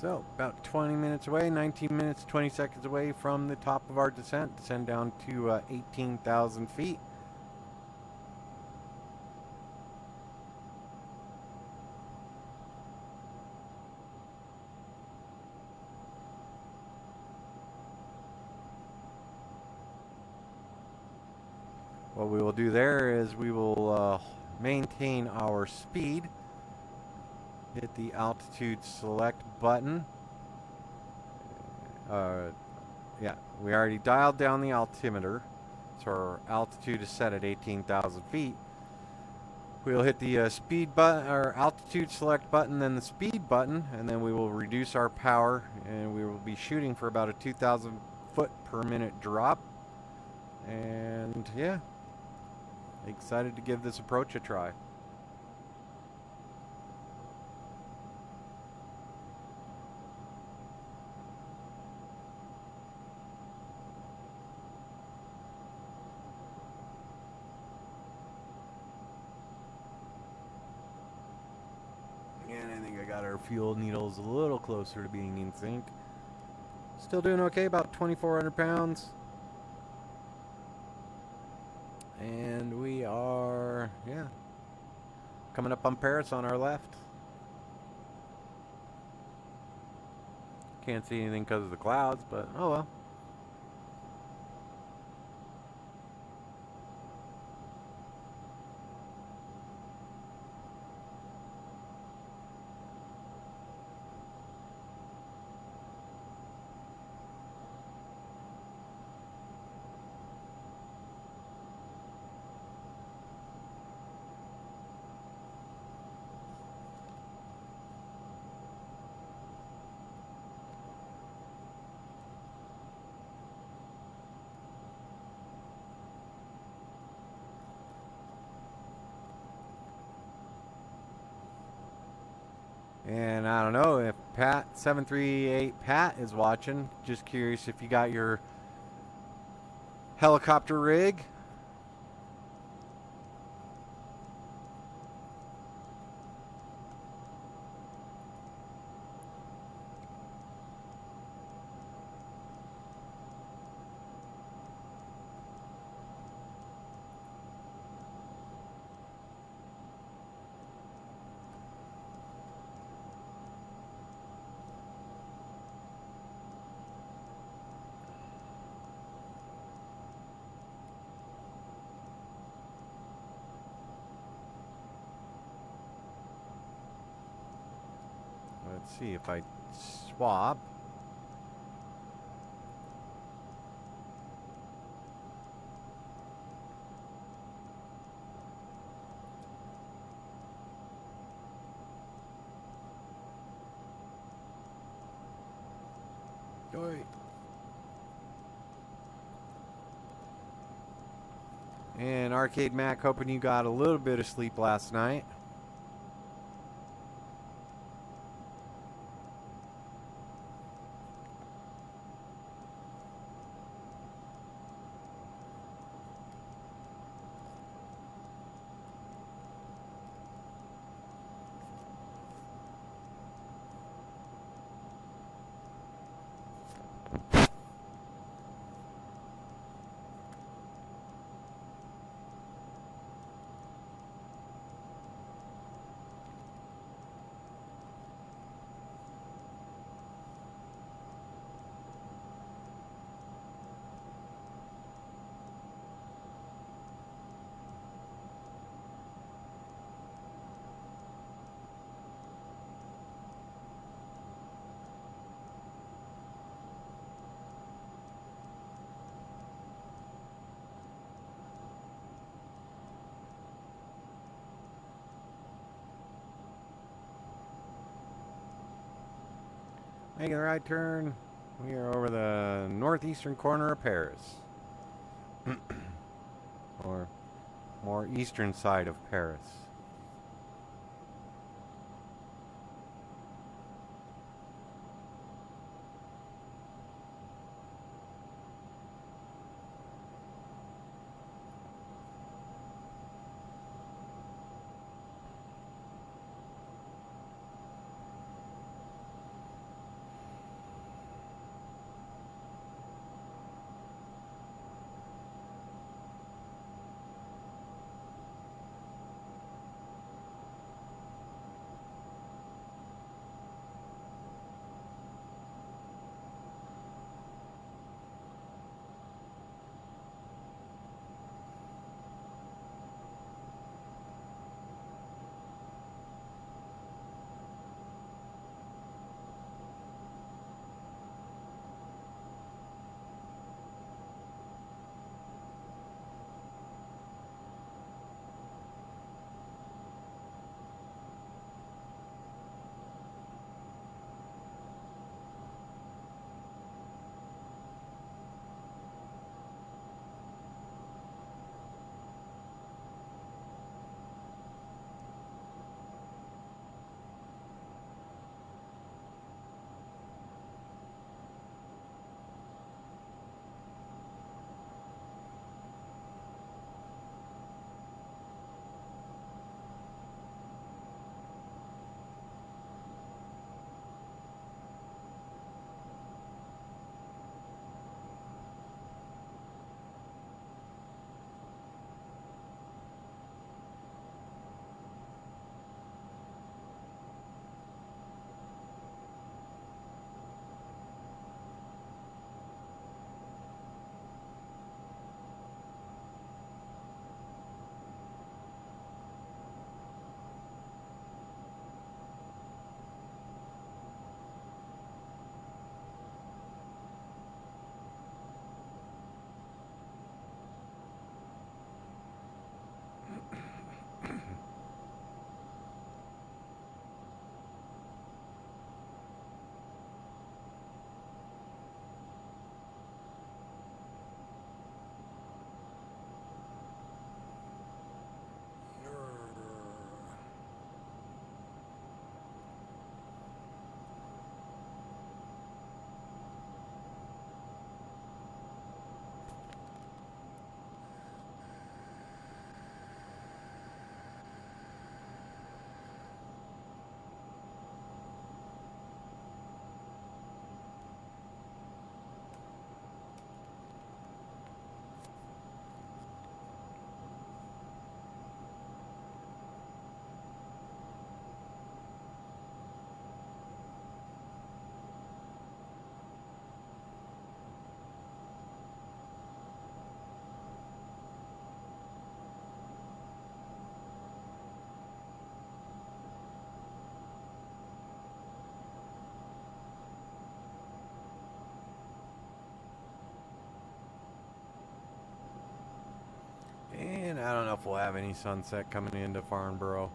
So, about 20 minutes away, 19 minutes, 20 seconds away from the top of our descent. Descend down to 18,000 feet. What we will do there is we will maintain our speed. Hit the altitude select button. Yeah, we already dialed down the altimeter, so our altitude is set at 18,000 feet. We'll hit the speed button, or altitude select button, then the speed button, and then we will reduce our power, and we will be shooting for about a 2,000 foot per minute drop. And yeah, excited to give this approach a try. Got our fuel needles a little closer to being in sync. Still doing okay, about 2,400 pounds. And we are, yeah, coming up on Paris on our left. Can't see anything because of the clouds, but oh well. And I don't know if Pat738 Pat is watching. Just curious if you got your helicopter rig. Let's see if I swap. Oi. And Arcade Mac, hoping you got a little bit of sleep last night. Making the right turn. We are over the northeastern corner of Paris. Or more eastern side of Paris. And I don't know if we'll have any sunset coming into Farnborough.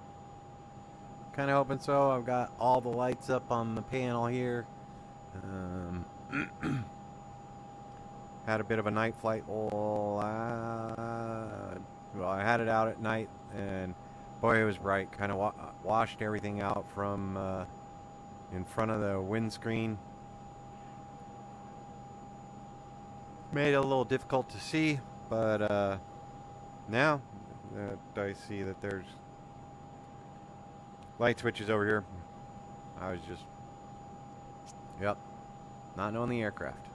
Kind of hoping so. I've got all the lights up on the panel here. Had a bit of a night flight. Well, I had it out at night, and boy, it was bright. Kind of washed everything out from in front of the windscreen. Made it a little difficult to see, but now I see that there's light switches over here. I was just, yep, not knowing the aircraft.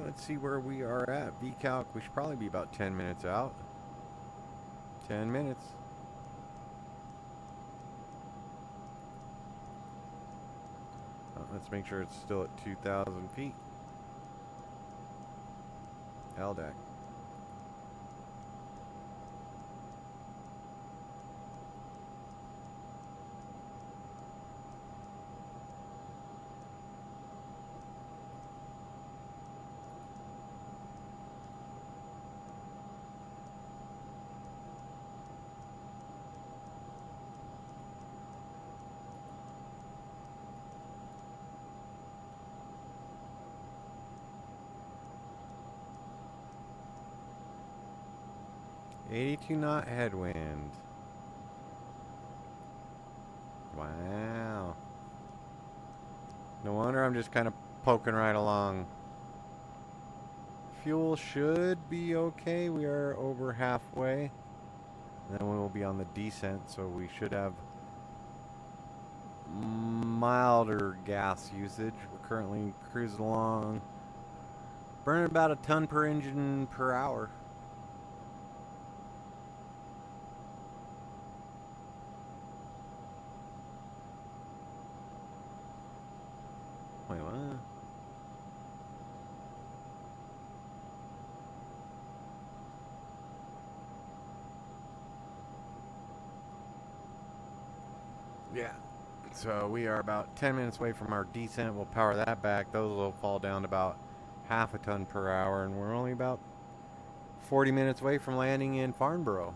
Let's see where we are at. VCalc, we should probably be about 10 minutes out. 10 minutes. Let's make sure it's still at 2,000 feet. LDAC. .82 knot headwind. Wow. No wonder I'm just kind of poking right along. Fuel should be okay. We are over halfway. Then we will be on the descent, so we should have milder gas usage. We're currently cruising along, burning about a ton per engine per hour. Wait, what? Yeah. So we are about 10 minutes away from our descent. We'll power that back. Those will fall down to about half a ton per hour, and we're only about 40 minutes away from landing in Farnborough.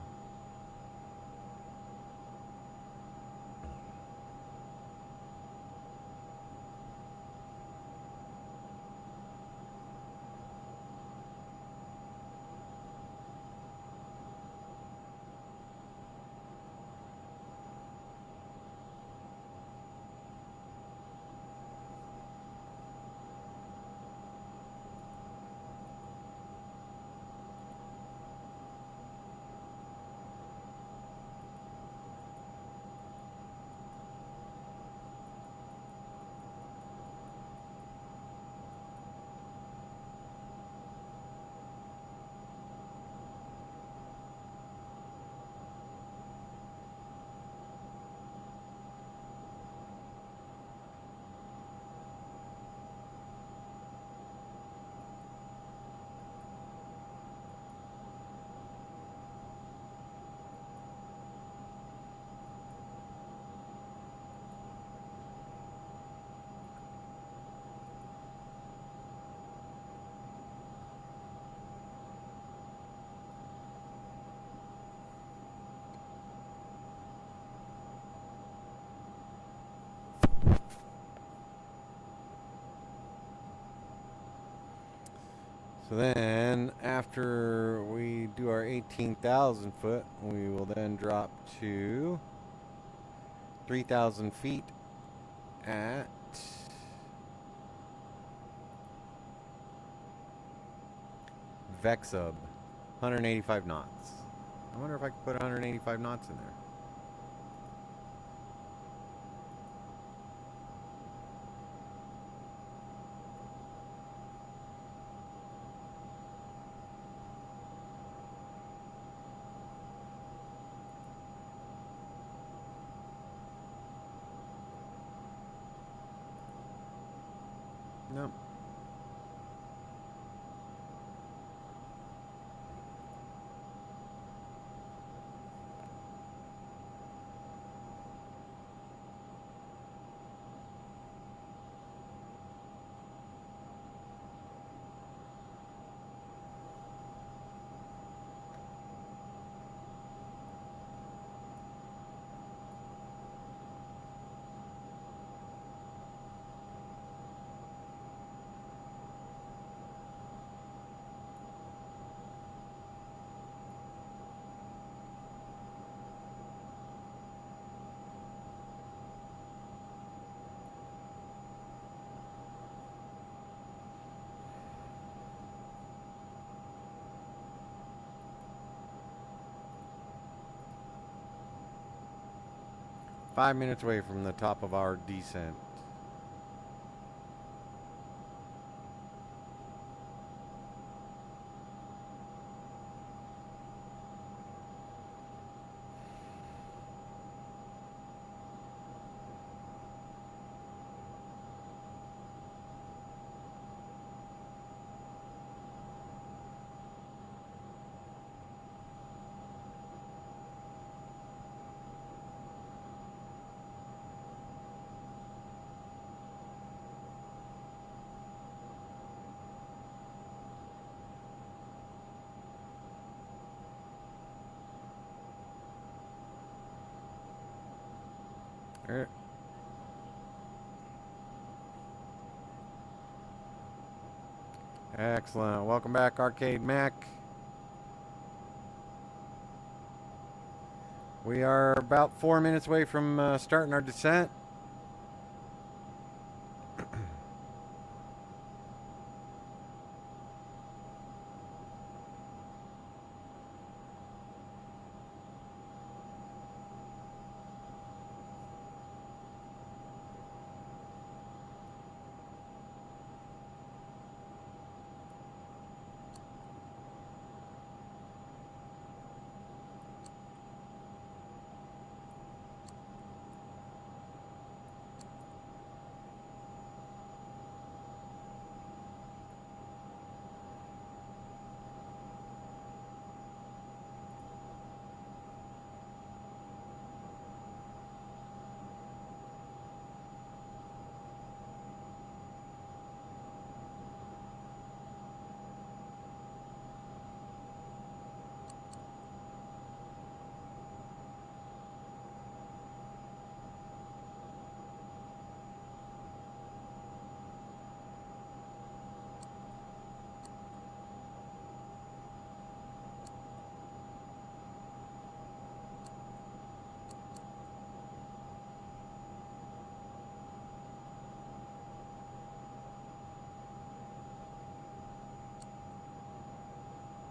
So then, after we do our 18,000 foot, we will then drop to 3,000 feet at VEXUB, 185 knots. I wonder if I could put 185 knots in there. Nope. 5 minutes away from the top of our descent. Excellent. Welcome back, Arcade Mac. We are about 4 minutes away from starting our descent.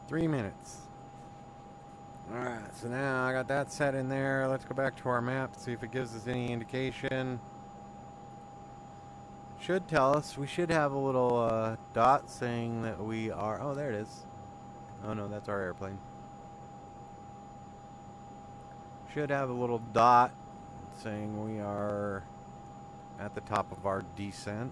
Three minutes. Alright, so now I got that set in there. Let's go back to our map, see if it gives us any indication. Should tell us. We should have a little dot saying that we are... Oh, there it is. Oh no, that's our airplane. Should have a little dot saying we are at the top of our descent.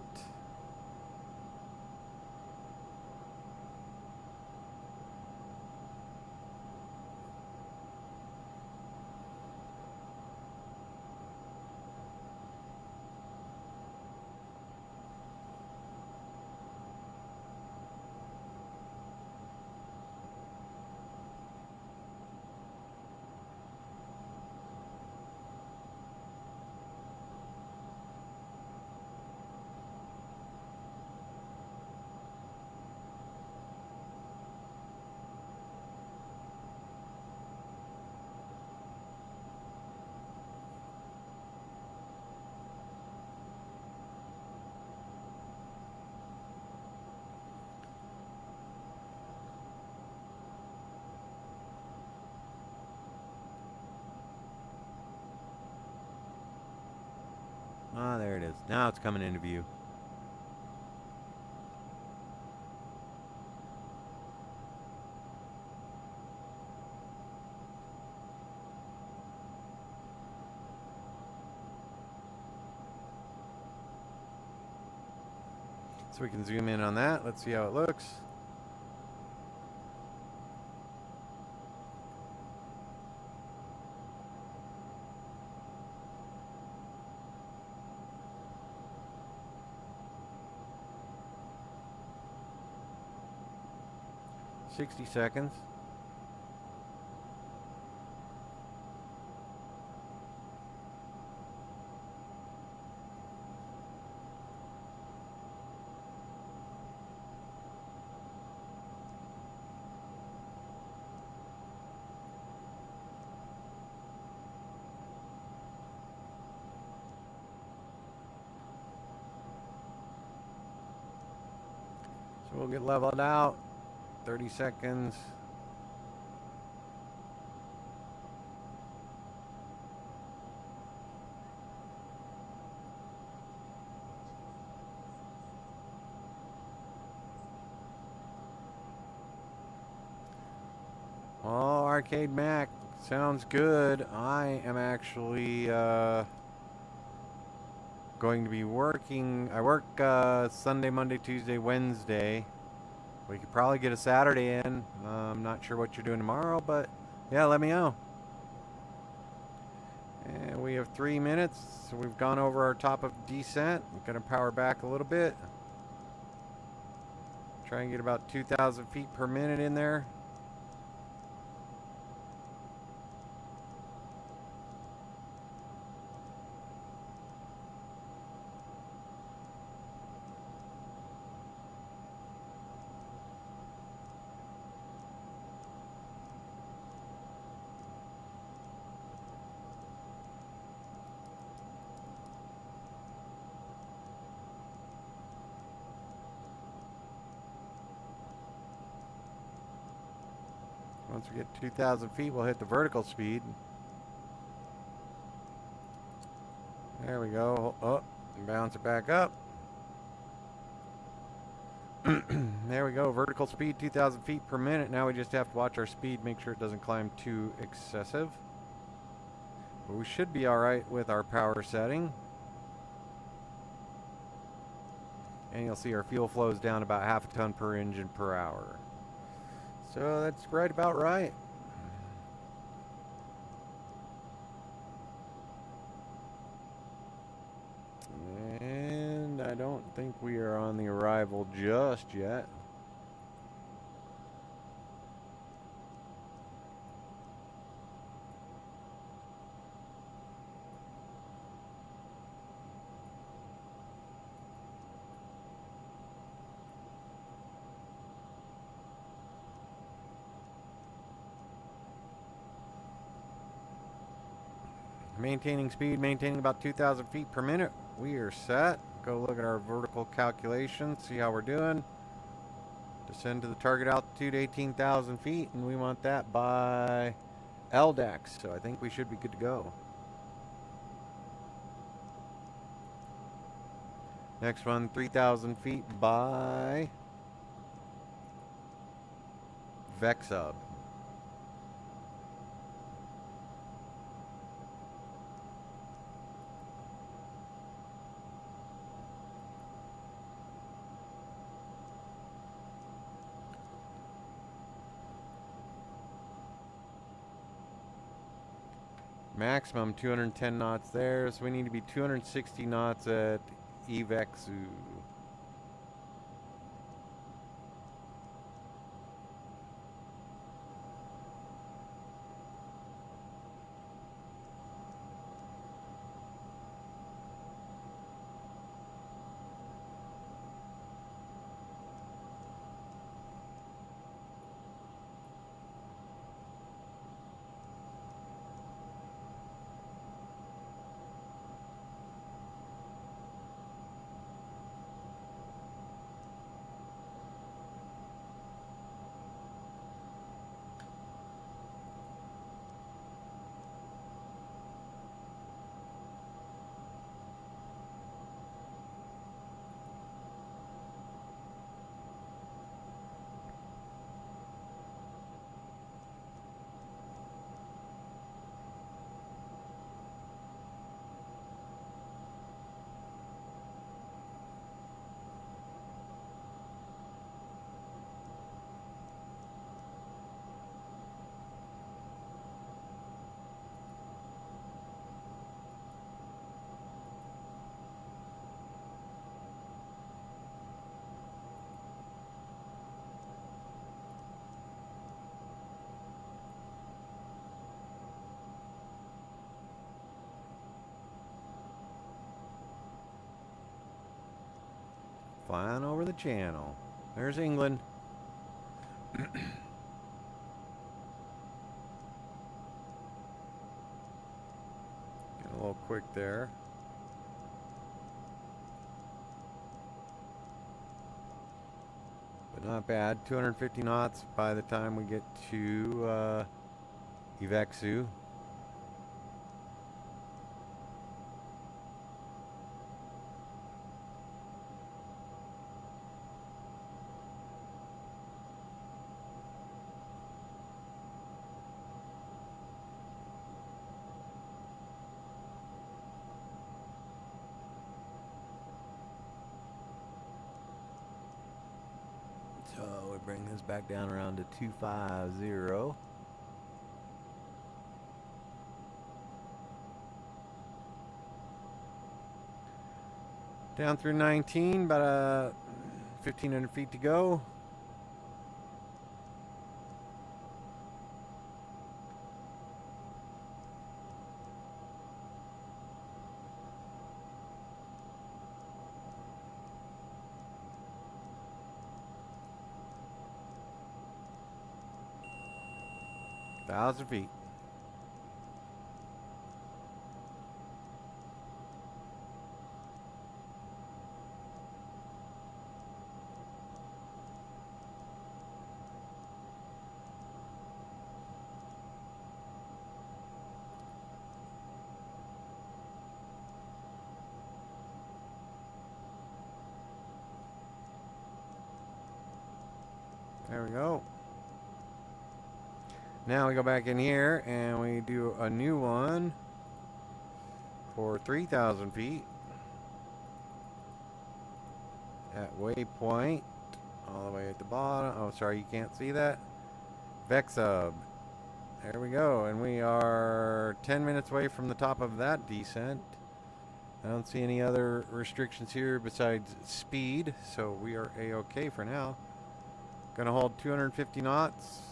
Ah, there it is. Now it's coming into view. So we can zoom in on that. Let's see how it looks. $60 seconds. So we'll get leveled out. 30 seconds. Arcade Mac. Sounds good. I am actually going to be working. I work Sunday, Monday, Tuesday, Wednesday. We could probably get a Saturday in. I'm not sure what you're doing tomorrow, but yeah, let me know. And we have 3 minutes. So we've gone over our top of descent. I'm going to power back a little bit. Try and get about 2,000 feet per minute in there. Once we get 2,000 feet, we'll hit the vertical speed. There we go. Oh, and bounce it back up. There we go. Vertical speed, 2,000 feet per minute. Now we just have to watch our speed, make sure it doesn't climb too excessive. But we should be all right with our power setting. And you'll see our fuel flows down about half a ton per engine per hour. So that's right about right. And I don't think we are on the arrival just yet. Maintaining speed, maintaining about 2,000 feet per minute. We are set. Go look at our vertical calculations, see how we're doing. Descend to the target altitude, 18,000 feet, and we want that by LDAX. So I think we should be good to go. Next one, 3,000 feet by VEXUB. Maximum 210 knots there, so we need to be 260 knots at EVGA. Flying over the channel. There's England. Get a little quick there. But not bad. 250 knots by the time we get to EVGA. we bring this back down around to 250. Down through 19, about 1,500 feet to go. Thousand feet. There we go. Now we go back in here and we do a new one for 3,000 feet at waypoint all the way at the bottom. Oh, sorry, you can't see that. VEXUB. There we go. And we are 10 minutes away from the top of that descent. I don't see any other restrictions here besides speed, so we are A-OK for now. Gonna hold 250 knots.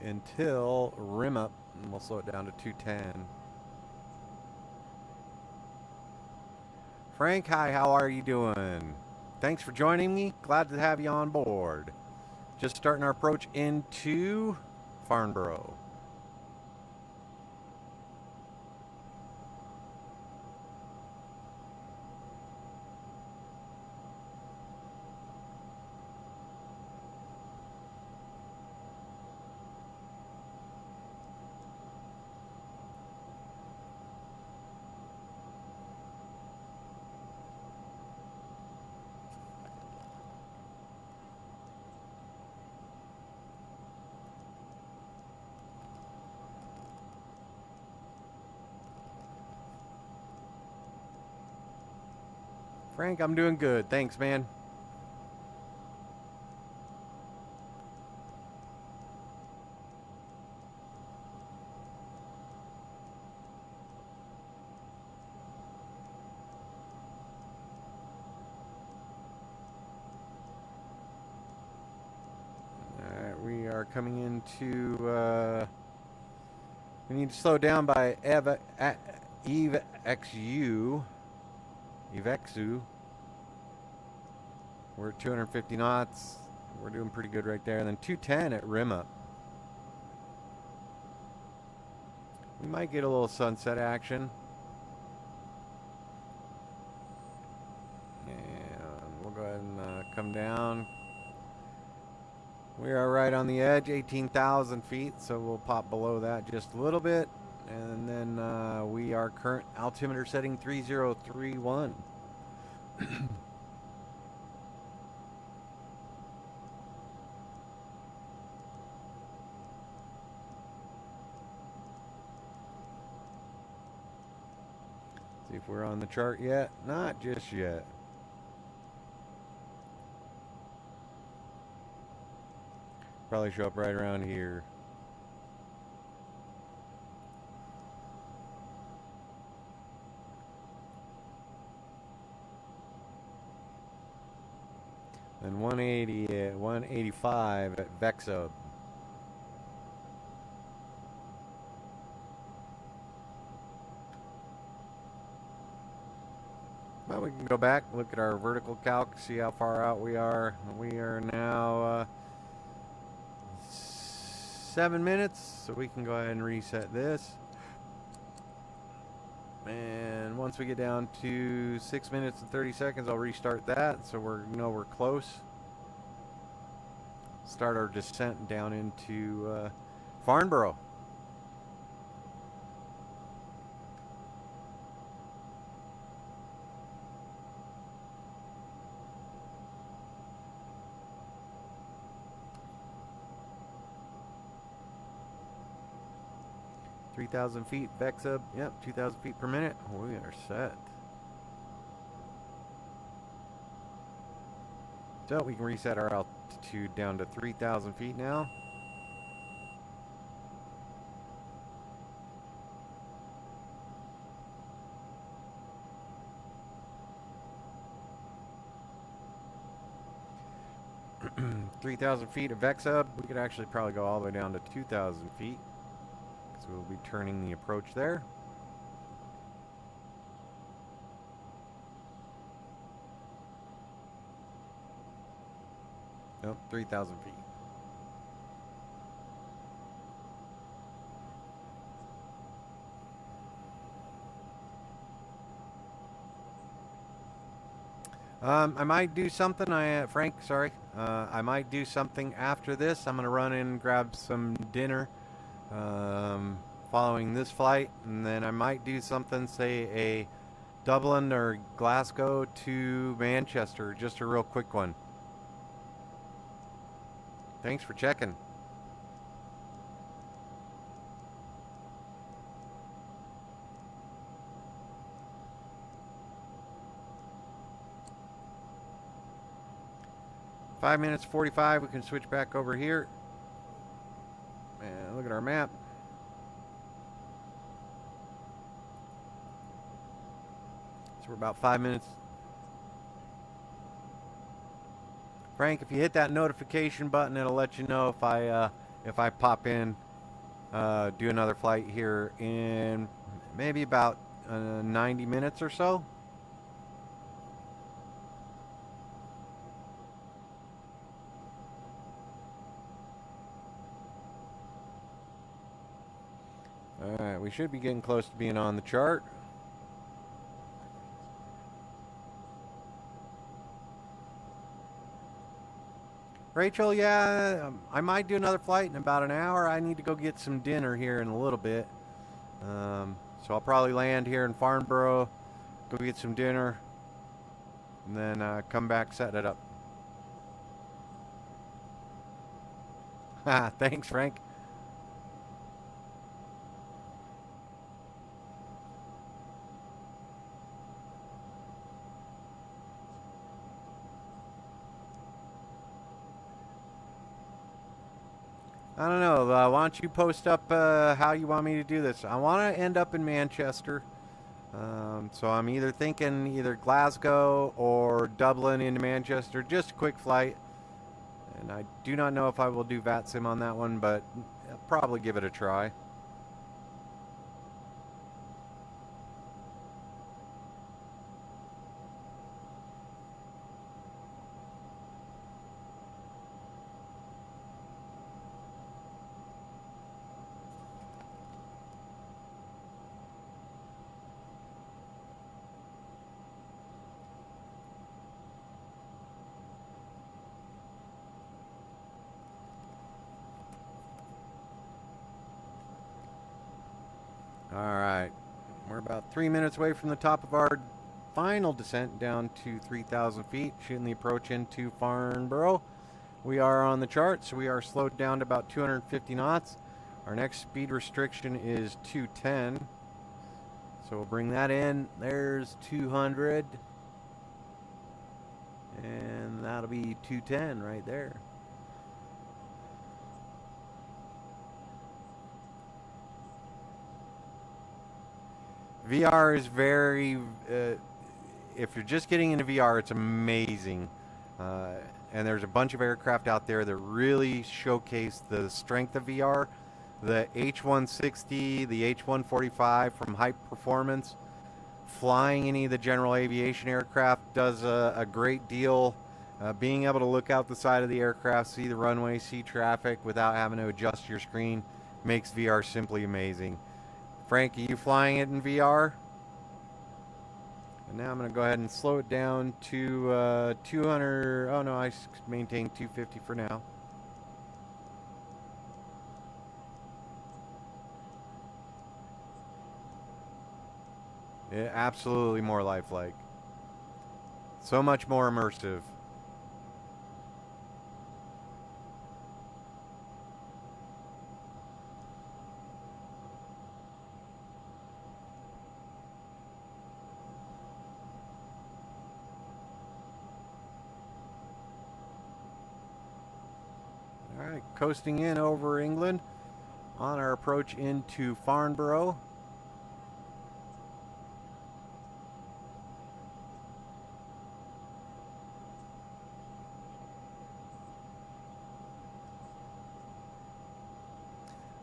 Until rim up, and we'll slow it down to 210. Frank, hi, how are you doing? Thanks for joining me. Glad to have you on board. Just starting our approach into Farnborough. Frank, I'm doing good. Thanks, man. Alright, we are coming into... we need to slow down by EVXU. We're at 250 knots. We're doing pretty good right there. And then 210 at rim up. We might get a little sunset action. And we'll go ahead and come down. We are right on the edge, 18,000 feet. So we'll pop below that just a little bit. And then we are current altimeter setting 3031. See if we're on the chart yet. Not just yet. Probably show up right around here. And 180 at 185 at VEXUB. Well, we can go back, look at our vertical calc, see how far out we are. We are now 7 minutes, so we can go ahead and reset this. And once we get down to 6 minutes and 30 seconds, I'll restart that, so we're close. Start our descent down into Farnborough. 3,000 feet, VEXA, yep, 2,000 feet per minute. We are set. So we can reset our altitude down to 3,000 feet now. (3,000 feet of VEXA. We could actually probably go all the way down to 2,000 feet. So we'll be turning the approach there. Nope, 3,000 feet. I might do something, Frank, sorry. I might do something after this. I'm going to run in and grab some dinner following this flight. And then I might do something, say a Dublin or Glasgow to Manchester. Just a real quick one. Thanks for checking. Five minutes 45. We can switch back over here. And look at our map. So we're about 5 minutes. Frank, if you hit that notification button, it'll let you know if I pop in, do another flight here in maybe about 90 minutes or so. Alright, we should be getting close to being on the chart. Rachel, yeah, I might do another flight in about an hour. I need to go get some dinner here in a little bit. So I'll probably land here in Farnborough, go get some dinner, and then come back, set it up. Thanks, Frank. I don't know. Why don't you post up how you want me to do this? I want to end up in Manchester. So I'm either thinking either Glasgow or Dublin into Manchester. Just a quick flight. And I do not know if I will do VATSIM on that one, but I'll probably give it a try. Alright, we're about 3 minutes away from the top of our final descent down to 3,000 feet, shooting the approach into Farnborough. We are on the chart, so we are slowed down to about 250 knots. Our next speed restriction is 210. So we'll bring that in. There's 200. And that'll be 210 right there. VR is very, if you're just getting into VR, it's amazing. And there's a bunch of aircraft out there that really showcase the strength of VR. The H-160, the H-145 from Hype Performance. Flying any of the general aviation aircraft does a great deal. Being able to look out the side of the aircraft, see the runway, see traffic without having to adjust your screen makes VR simply amazing. Frank, are you flying it in VR? And now I'm going to go ahead and slow it down to 200. Oh no, I maintain 250 for now. Yeah, absolutely more lifelike. So much more immersive. Alright, coasting in over England on our approach into Farnborough.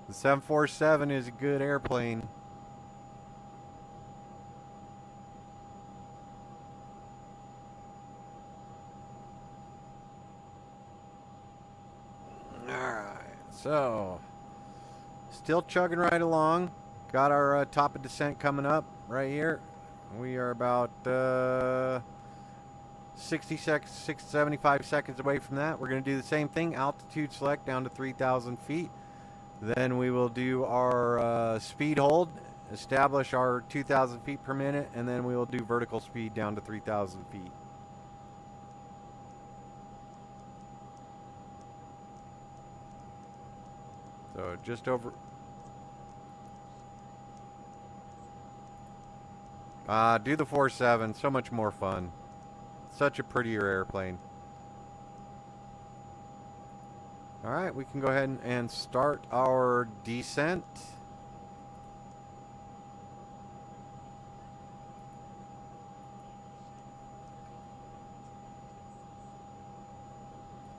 The 747 is a good airplane. Alright, so still chugging right along. Got our top of descent coming up right here. We are about 75 seconds away from that. We're going to do the same thing. Altitude select down to 3,000 feet. Then we will do our speed hold, establish our 2,000 feet per minute, and then we will do vertical speed down to 3,000 feet. So just over. Do the 47. So much more fun. Such a prettier airplane. All right, we can go ahead and start our descent.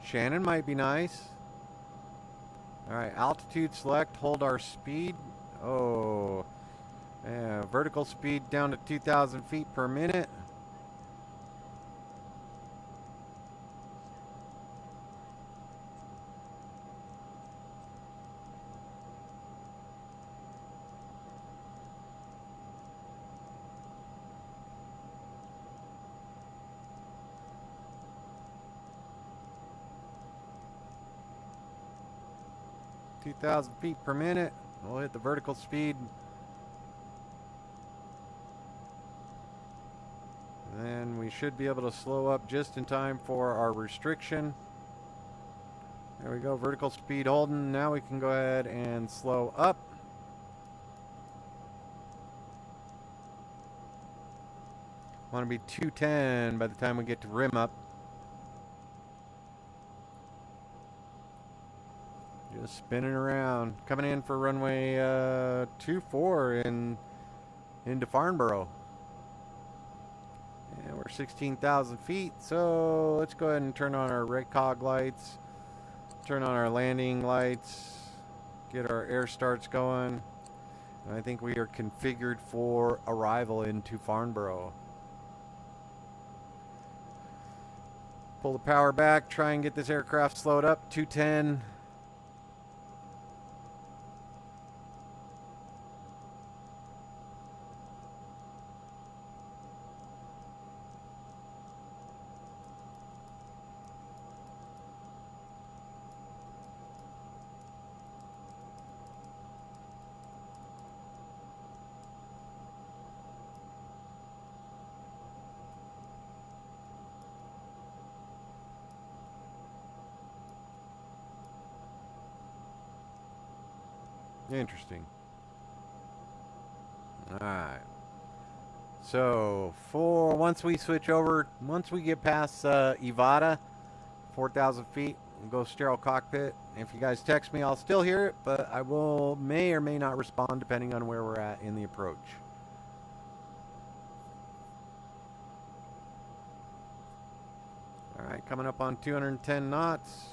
Shannon might be nice. All right, altitude select, hold our speed. Oh, yeah, vertical speed down to 2,000 feet per minute. Thousand feet per minute. We'll hit the vertical speed. Then we should be able to slow up just in time for our restriction. There we go, vertical speed holding. Now we can go ahead and slow up. Want to be 210 by the time we get to rim up. Just spinning around. Coming in for runway 24 into Farnborough. And we're 16,000 feet, so let's go ahead and turn on our recog lights. Turn on our landing lights. Get our air starts going. And I think we are configured for arrival into Farnborough. Pull the power back. Try and get this aircraft slowed up. 210. Interesting. Alright. So, once we switch over, once we get past EVGA, 4,000 feet, we'll go sterile cockpit. If you guys text me, I'll still hear it, but I may or may not respond depending on where we're at in the approach. Alright, coming up on 210 knots.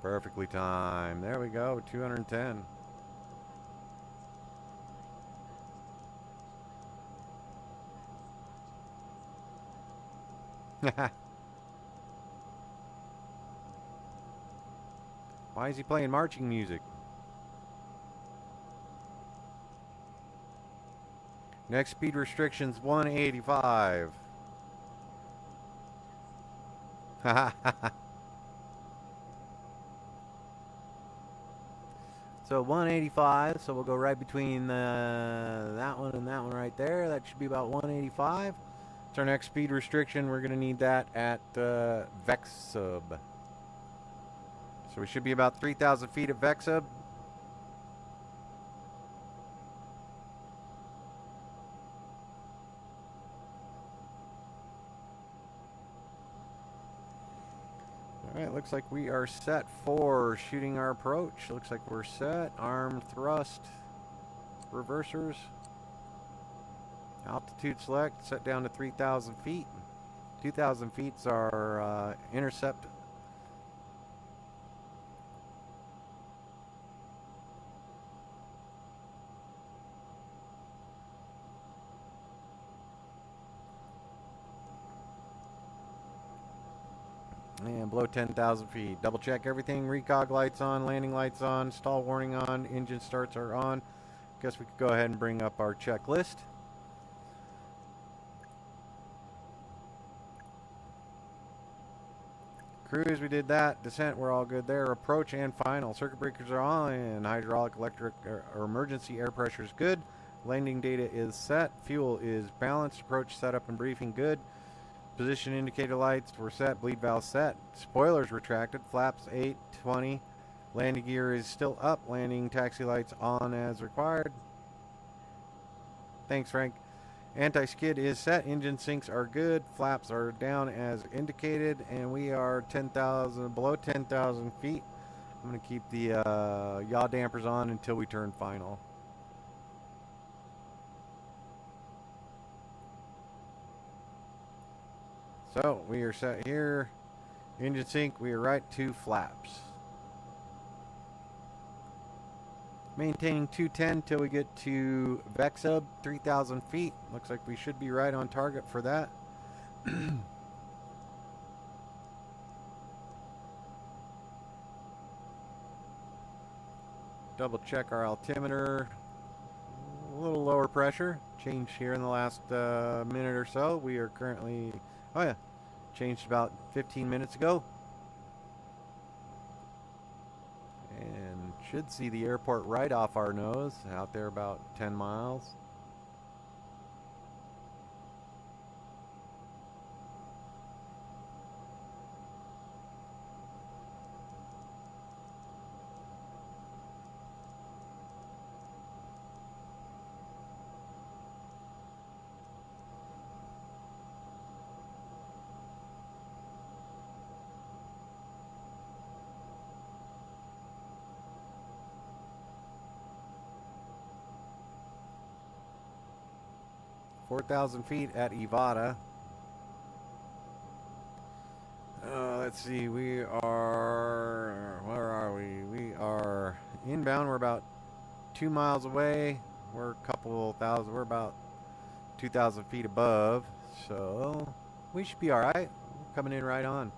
Perfectly timed. There we go, 210. Why is he playing marching music? Next speed restriction's 185. So 185, so we'll go right between that one and that one right there. That should be about 185. It's our next speed restriction. We're going to need that at VEXUB. So we should be about 3,000 feet at VEXUB. looks like we are set for shooting our approach. Looks like we're set. Arm thrust. Reversers. Altitude select. Set down to 3,000 feet. 2,000 feet's our intercept. And below 10,000 feet. Double check everything. Recog lights on, landing lights on, stall warning on, engine starts are on. Guess we could go ahead and bring up our checklist. Cruise, we did that. Descent, we're all good there. Approach and final. Circuit breakers are on, and hydraulic, electric, or emergency air pressure is good. Landing data is set. Fuel is balanced. Approach setup and briefing good. Position indicator lights were set. Bleed valve set. Spoilers retracted. Flaps 8, 20. Landing gear is still up. Landing taxi lights on as required. Thanks, Frank. Anti-skid is set. Engine sinks are good. Flaps are down as indicated. And we are 10,000, below 10,000 feet. I'm going to keep the yaw dampers on until we turn final. So we are set here. Engine sync, we are right to flaps. Maintaining 210 till we get to VEXUB, 3,000 feet. Looks like we should be right on target for that. Double check our altimeter. A little lower pressure. Changed here in the last minute or so. We are currently, oh yeah, changed about 15 minutes ago. And should see the airport right off our nose, out there about 10 miles. $4,000 feet at EVGA. Let's see, we are, where are we? We are inbound. We're about 2 miles away. We're a couple thousand, we're about 2,000 feet above. So we should be all right. Coming in right on.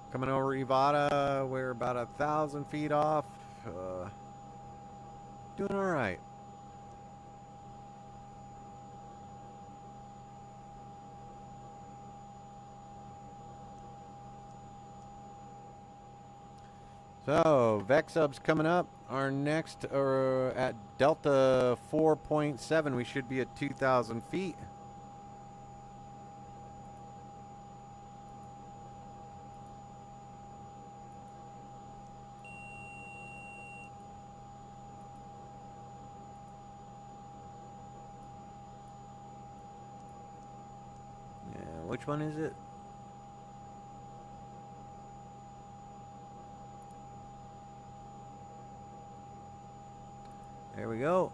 Coming over EVGA, we're about 1,000 feet off. Doing all right. So, VEXUB's coming up. Our next, at Delta 4.7, we should be at 2,000 feet. Which one is it? There we go.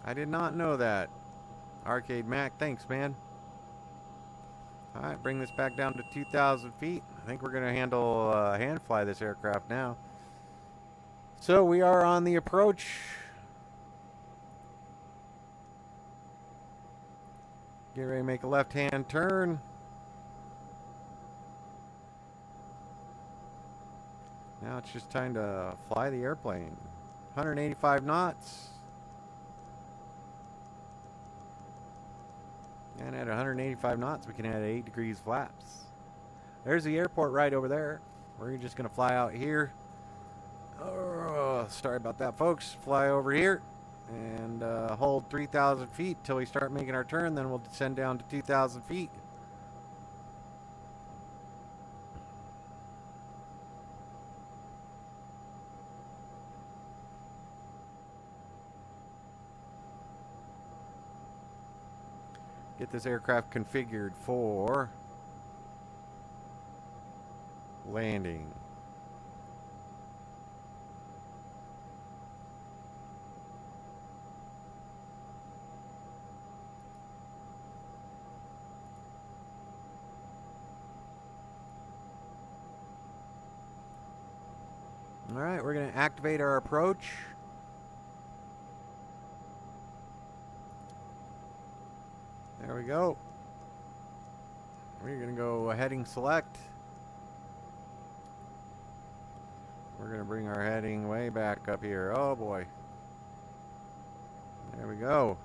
I did not know that. Arcade Mac, thanks, man. Alright, bring this back down to 2,000 feet. I think we're going to handle hand fly this aircraft now. So we are on the approach. Get ready to make a left-hand turn. Now it's just time to fly the airplane. 185 knots. And at 185 knots, we can add 8 degrees flaps. There's the airport right over there. We're just going to fly out here. Oh, sorry about that, folks. Fly over here and hold 3,000 feet till we start making our turn. Then we'll descend down to 2,000 feet. Get this aircraft configured for landing. All right, we're going to activate our approach. There we go. We're going to go heading select. We're going to bring our heading way back up here. Oh boy. There we go.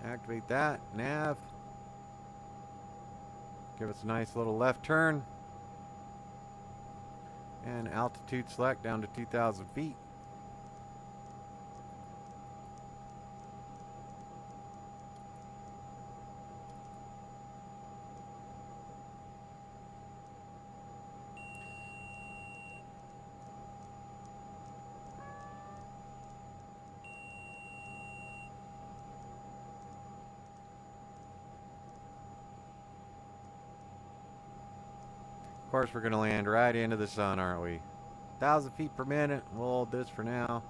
Activate that. Nav. Give us a nice little left turn. And altitude select down to 2,000 feet. Of course, we're going to land right into the sun, aren't we? 1,000 feet per minute. We'll hold this for now.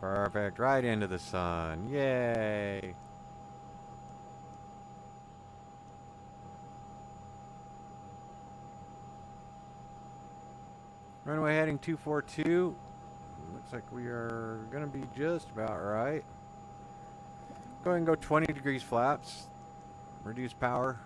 Perfect. Right into the sun. Yay. Runway heading 242. Looks like we are going to be just about right. Go ahead and go 20 degrees flaps. Reduce power.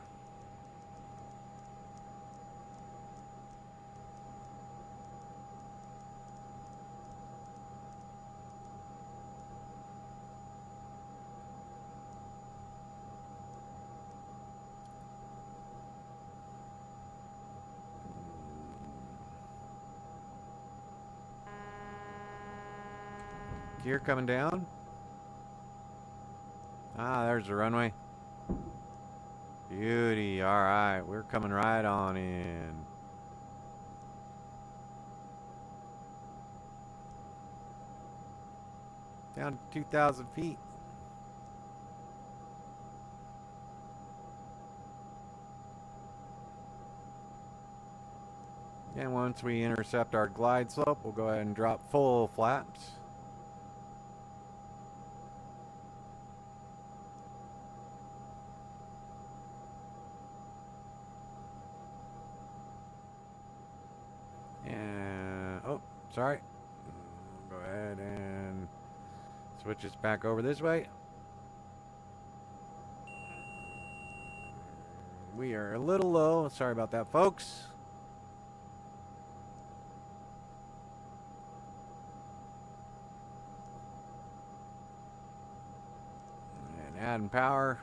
Gear coming down. Ah, there's the runway. Beauty. All right, we're coming right on in. Down to 2,000 feet. And once we intercept our glide slope, we'll go ahead and drop full flaps. Sorry. Go ahead and switch us back over this way. We are a little low. Sorry about that, folks. And adding power.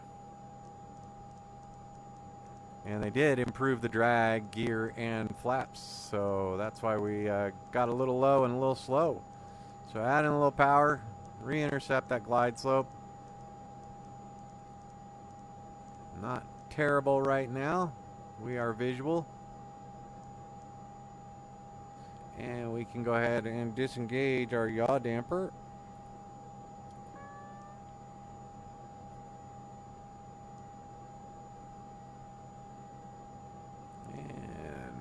And they did improve the drag, gear, and flaps. So that's why we got a little low and a little slow. So adding a little power, re-intercept that glide slope. Not terrible right now. We are visual. And we can go ahead and disengage our yaw damper.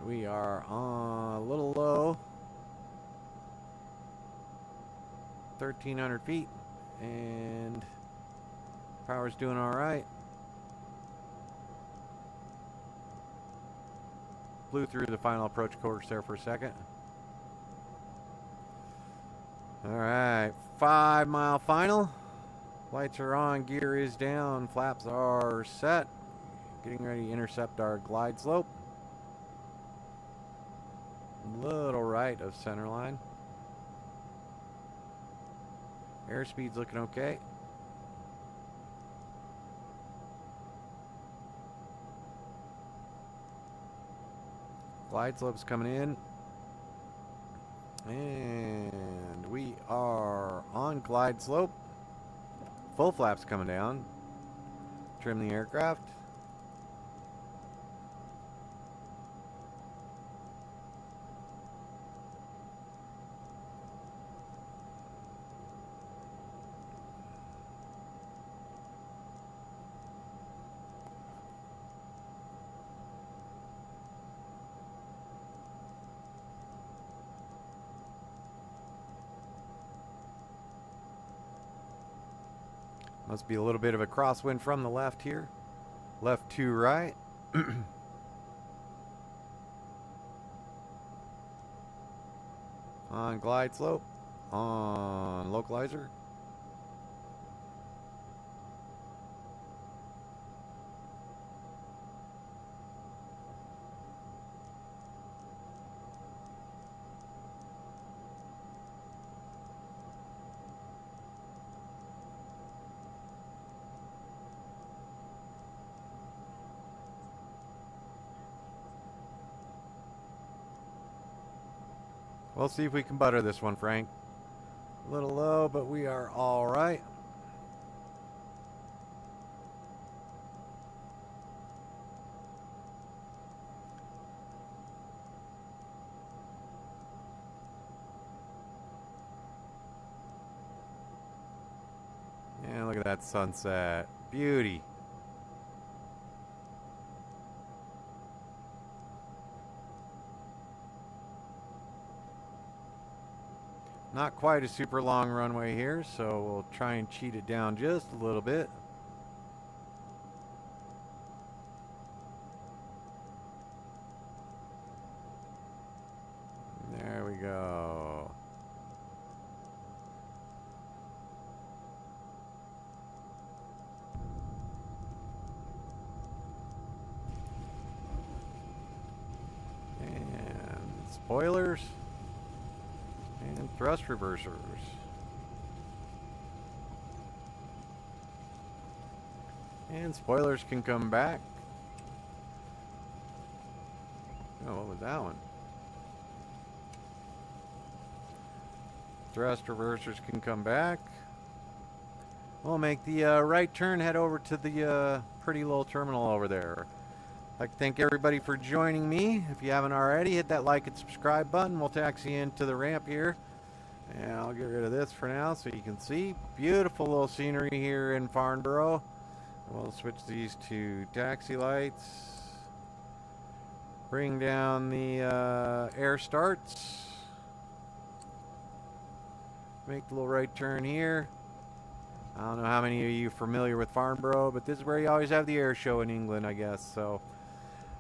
We are on a little low, 1,300 feet, and power's doing all right. Blew through the final approach course there for a second. All right, 5 mile final. Lights are on, gear is down, flaps are set. Getting ready to intercept our glide slope. Little right of center line. Airspeed's looking okay. Glide slope's coming in. And we are on glide slope. Full flaps coming down. Trim the aircraft. Must be a little bit of a crosswind from the left here. Left to right. On glide slope. On localizer. We'll see if we can butter this one, Frank. A little low, but we are all right. And look at that sunset. Beauty. Not quite a super long runway here, so we'll try and cheat it down just a little bit. There we go. And spoilers. And thrust reversers. And spoilers can come back. Oh, what was that one? Thrust reversers can come back. We'll make the right turn, head over to the pretty little terminal over there. I'd like to thank everybody for joining me. If you haven't already, hit that like and subscribe button. We'll taxi into the ramp here. And I'll get rid of this for now so you can see. Beautiful little scenery here in Farnborough. We'll switch these to taxi lights. Bring down the air starts. Make the little right turn here. I don't know how many of you are familiar with Farnborough, but this is where you always have the air show in England, I guess. So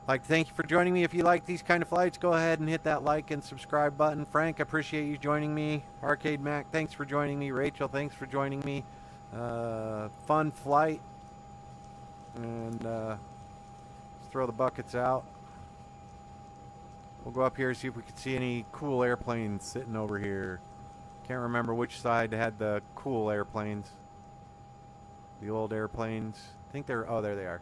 I'd like to thank you for joining me. If you like these kind of flights, go ahead and hit that like and subscribe button. Frank, I appreciate you joining me. Arcade Mac, thanks for joining me. Rachel, thanks for joining me. Fun flight. And let's throw the buckets out. We'll go up here and see if we can see any cool airplanes sitting over here. Can't remember which side had the cool airplanes. The old airplanes. I think they're, oh, there they are.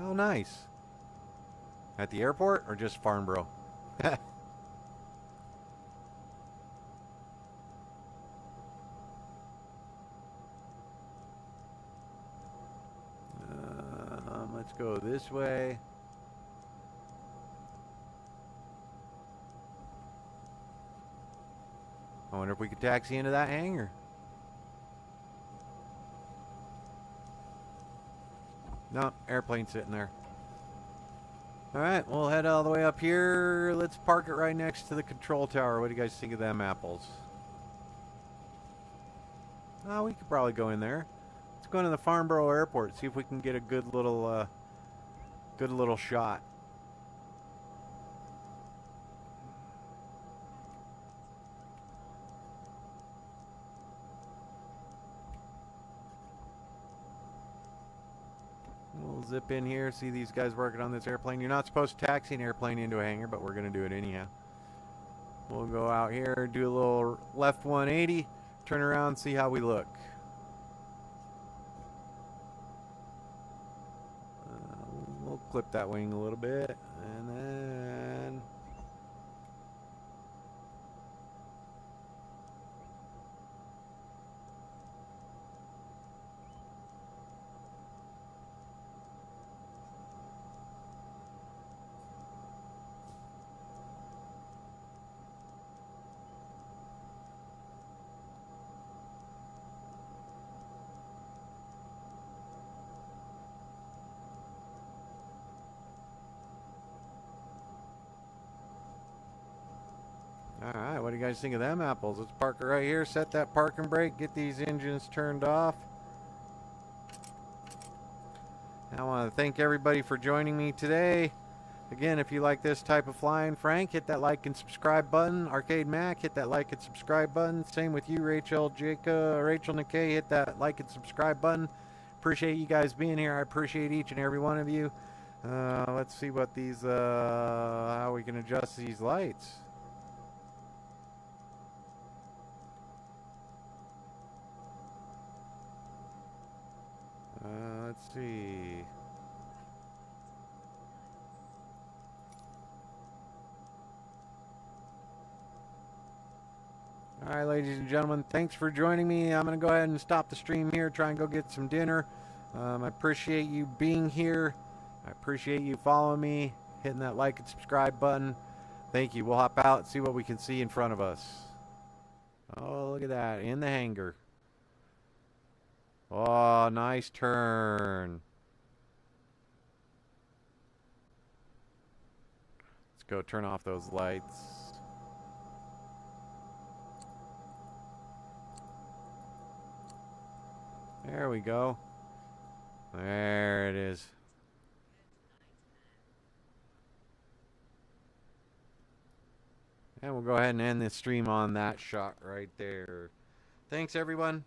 Oh, nice. At the airport or just Farnborough? Let's go this way. I wonder if we could taxi into that hangar. No, airplane sitting there. Alright, we'll head all the way up here. Let's park it right next to the control tower. What do you guys think of them apples? Oh, we could probably go in there. Let's go into the Farnborough airport, see if we can get a good little shot. We'll zip in here, see these guys working on this airplane. You're not supposed to taxi an airplane into a hangar, but we're going to do it anyhow. We'll go out here, do a little left 180, turn around, see how we look. We'll clip that wing a little bit, and then... Alright, what do you guys think of them apples? Let's park it right here, set that parking brake, get these engines turned off. I want to thank everybody for joining me today. Again, if you like this type of flying, Frank, hit that like and subscribe button. Arcade Mac, hit that like and subscribe button. Same with you, Rachel, Rachel Nikkei, hit that like and subscribe button. Appreciate you guys being here. I appreciate each and every one of you. Let's see what these, how we can adjust these lights. Let's see. All right, ladies and gentlemen, thanks for joining me. I'm going to go ahead and stop the stream here, try and go get some dinner. I appreciate you being here. I appreciate you following me, hitting that like and subscribe button. Thank you. We'll hop out and see what we can see in front of us. Oh, look at that, in the hangar. Oh, nice turn. Let's go turn off those lights. There we go. There it is. And we'll go ahead and end this stream on that shot right there. Thanks, everyone.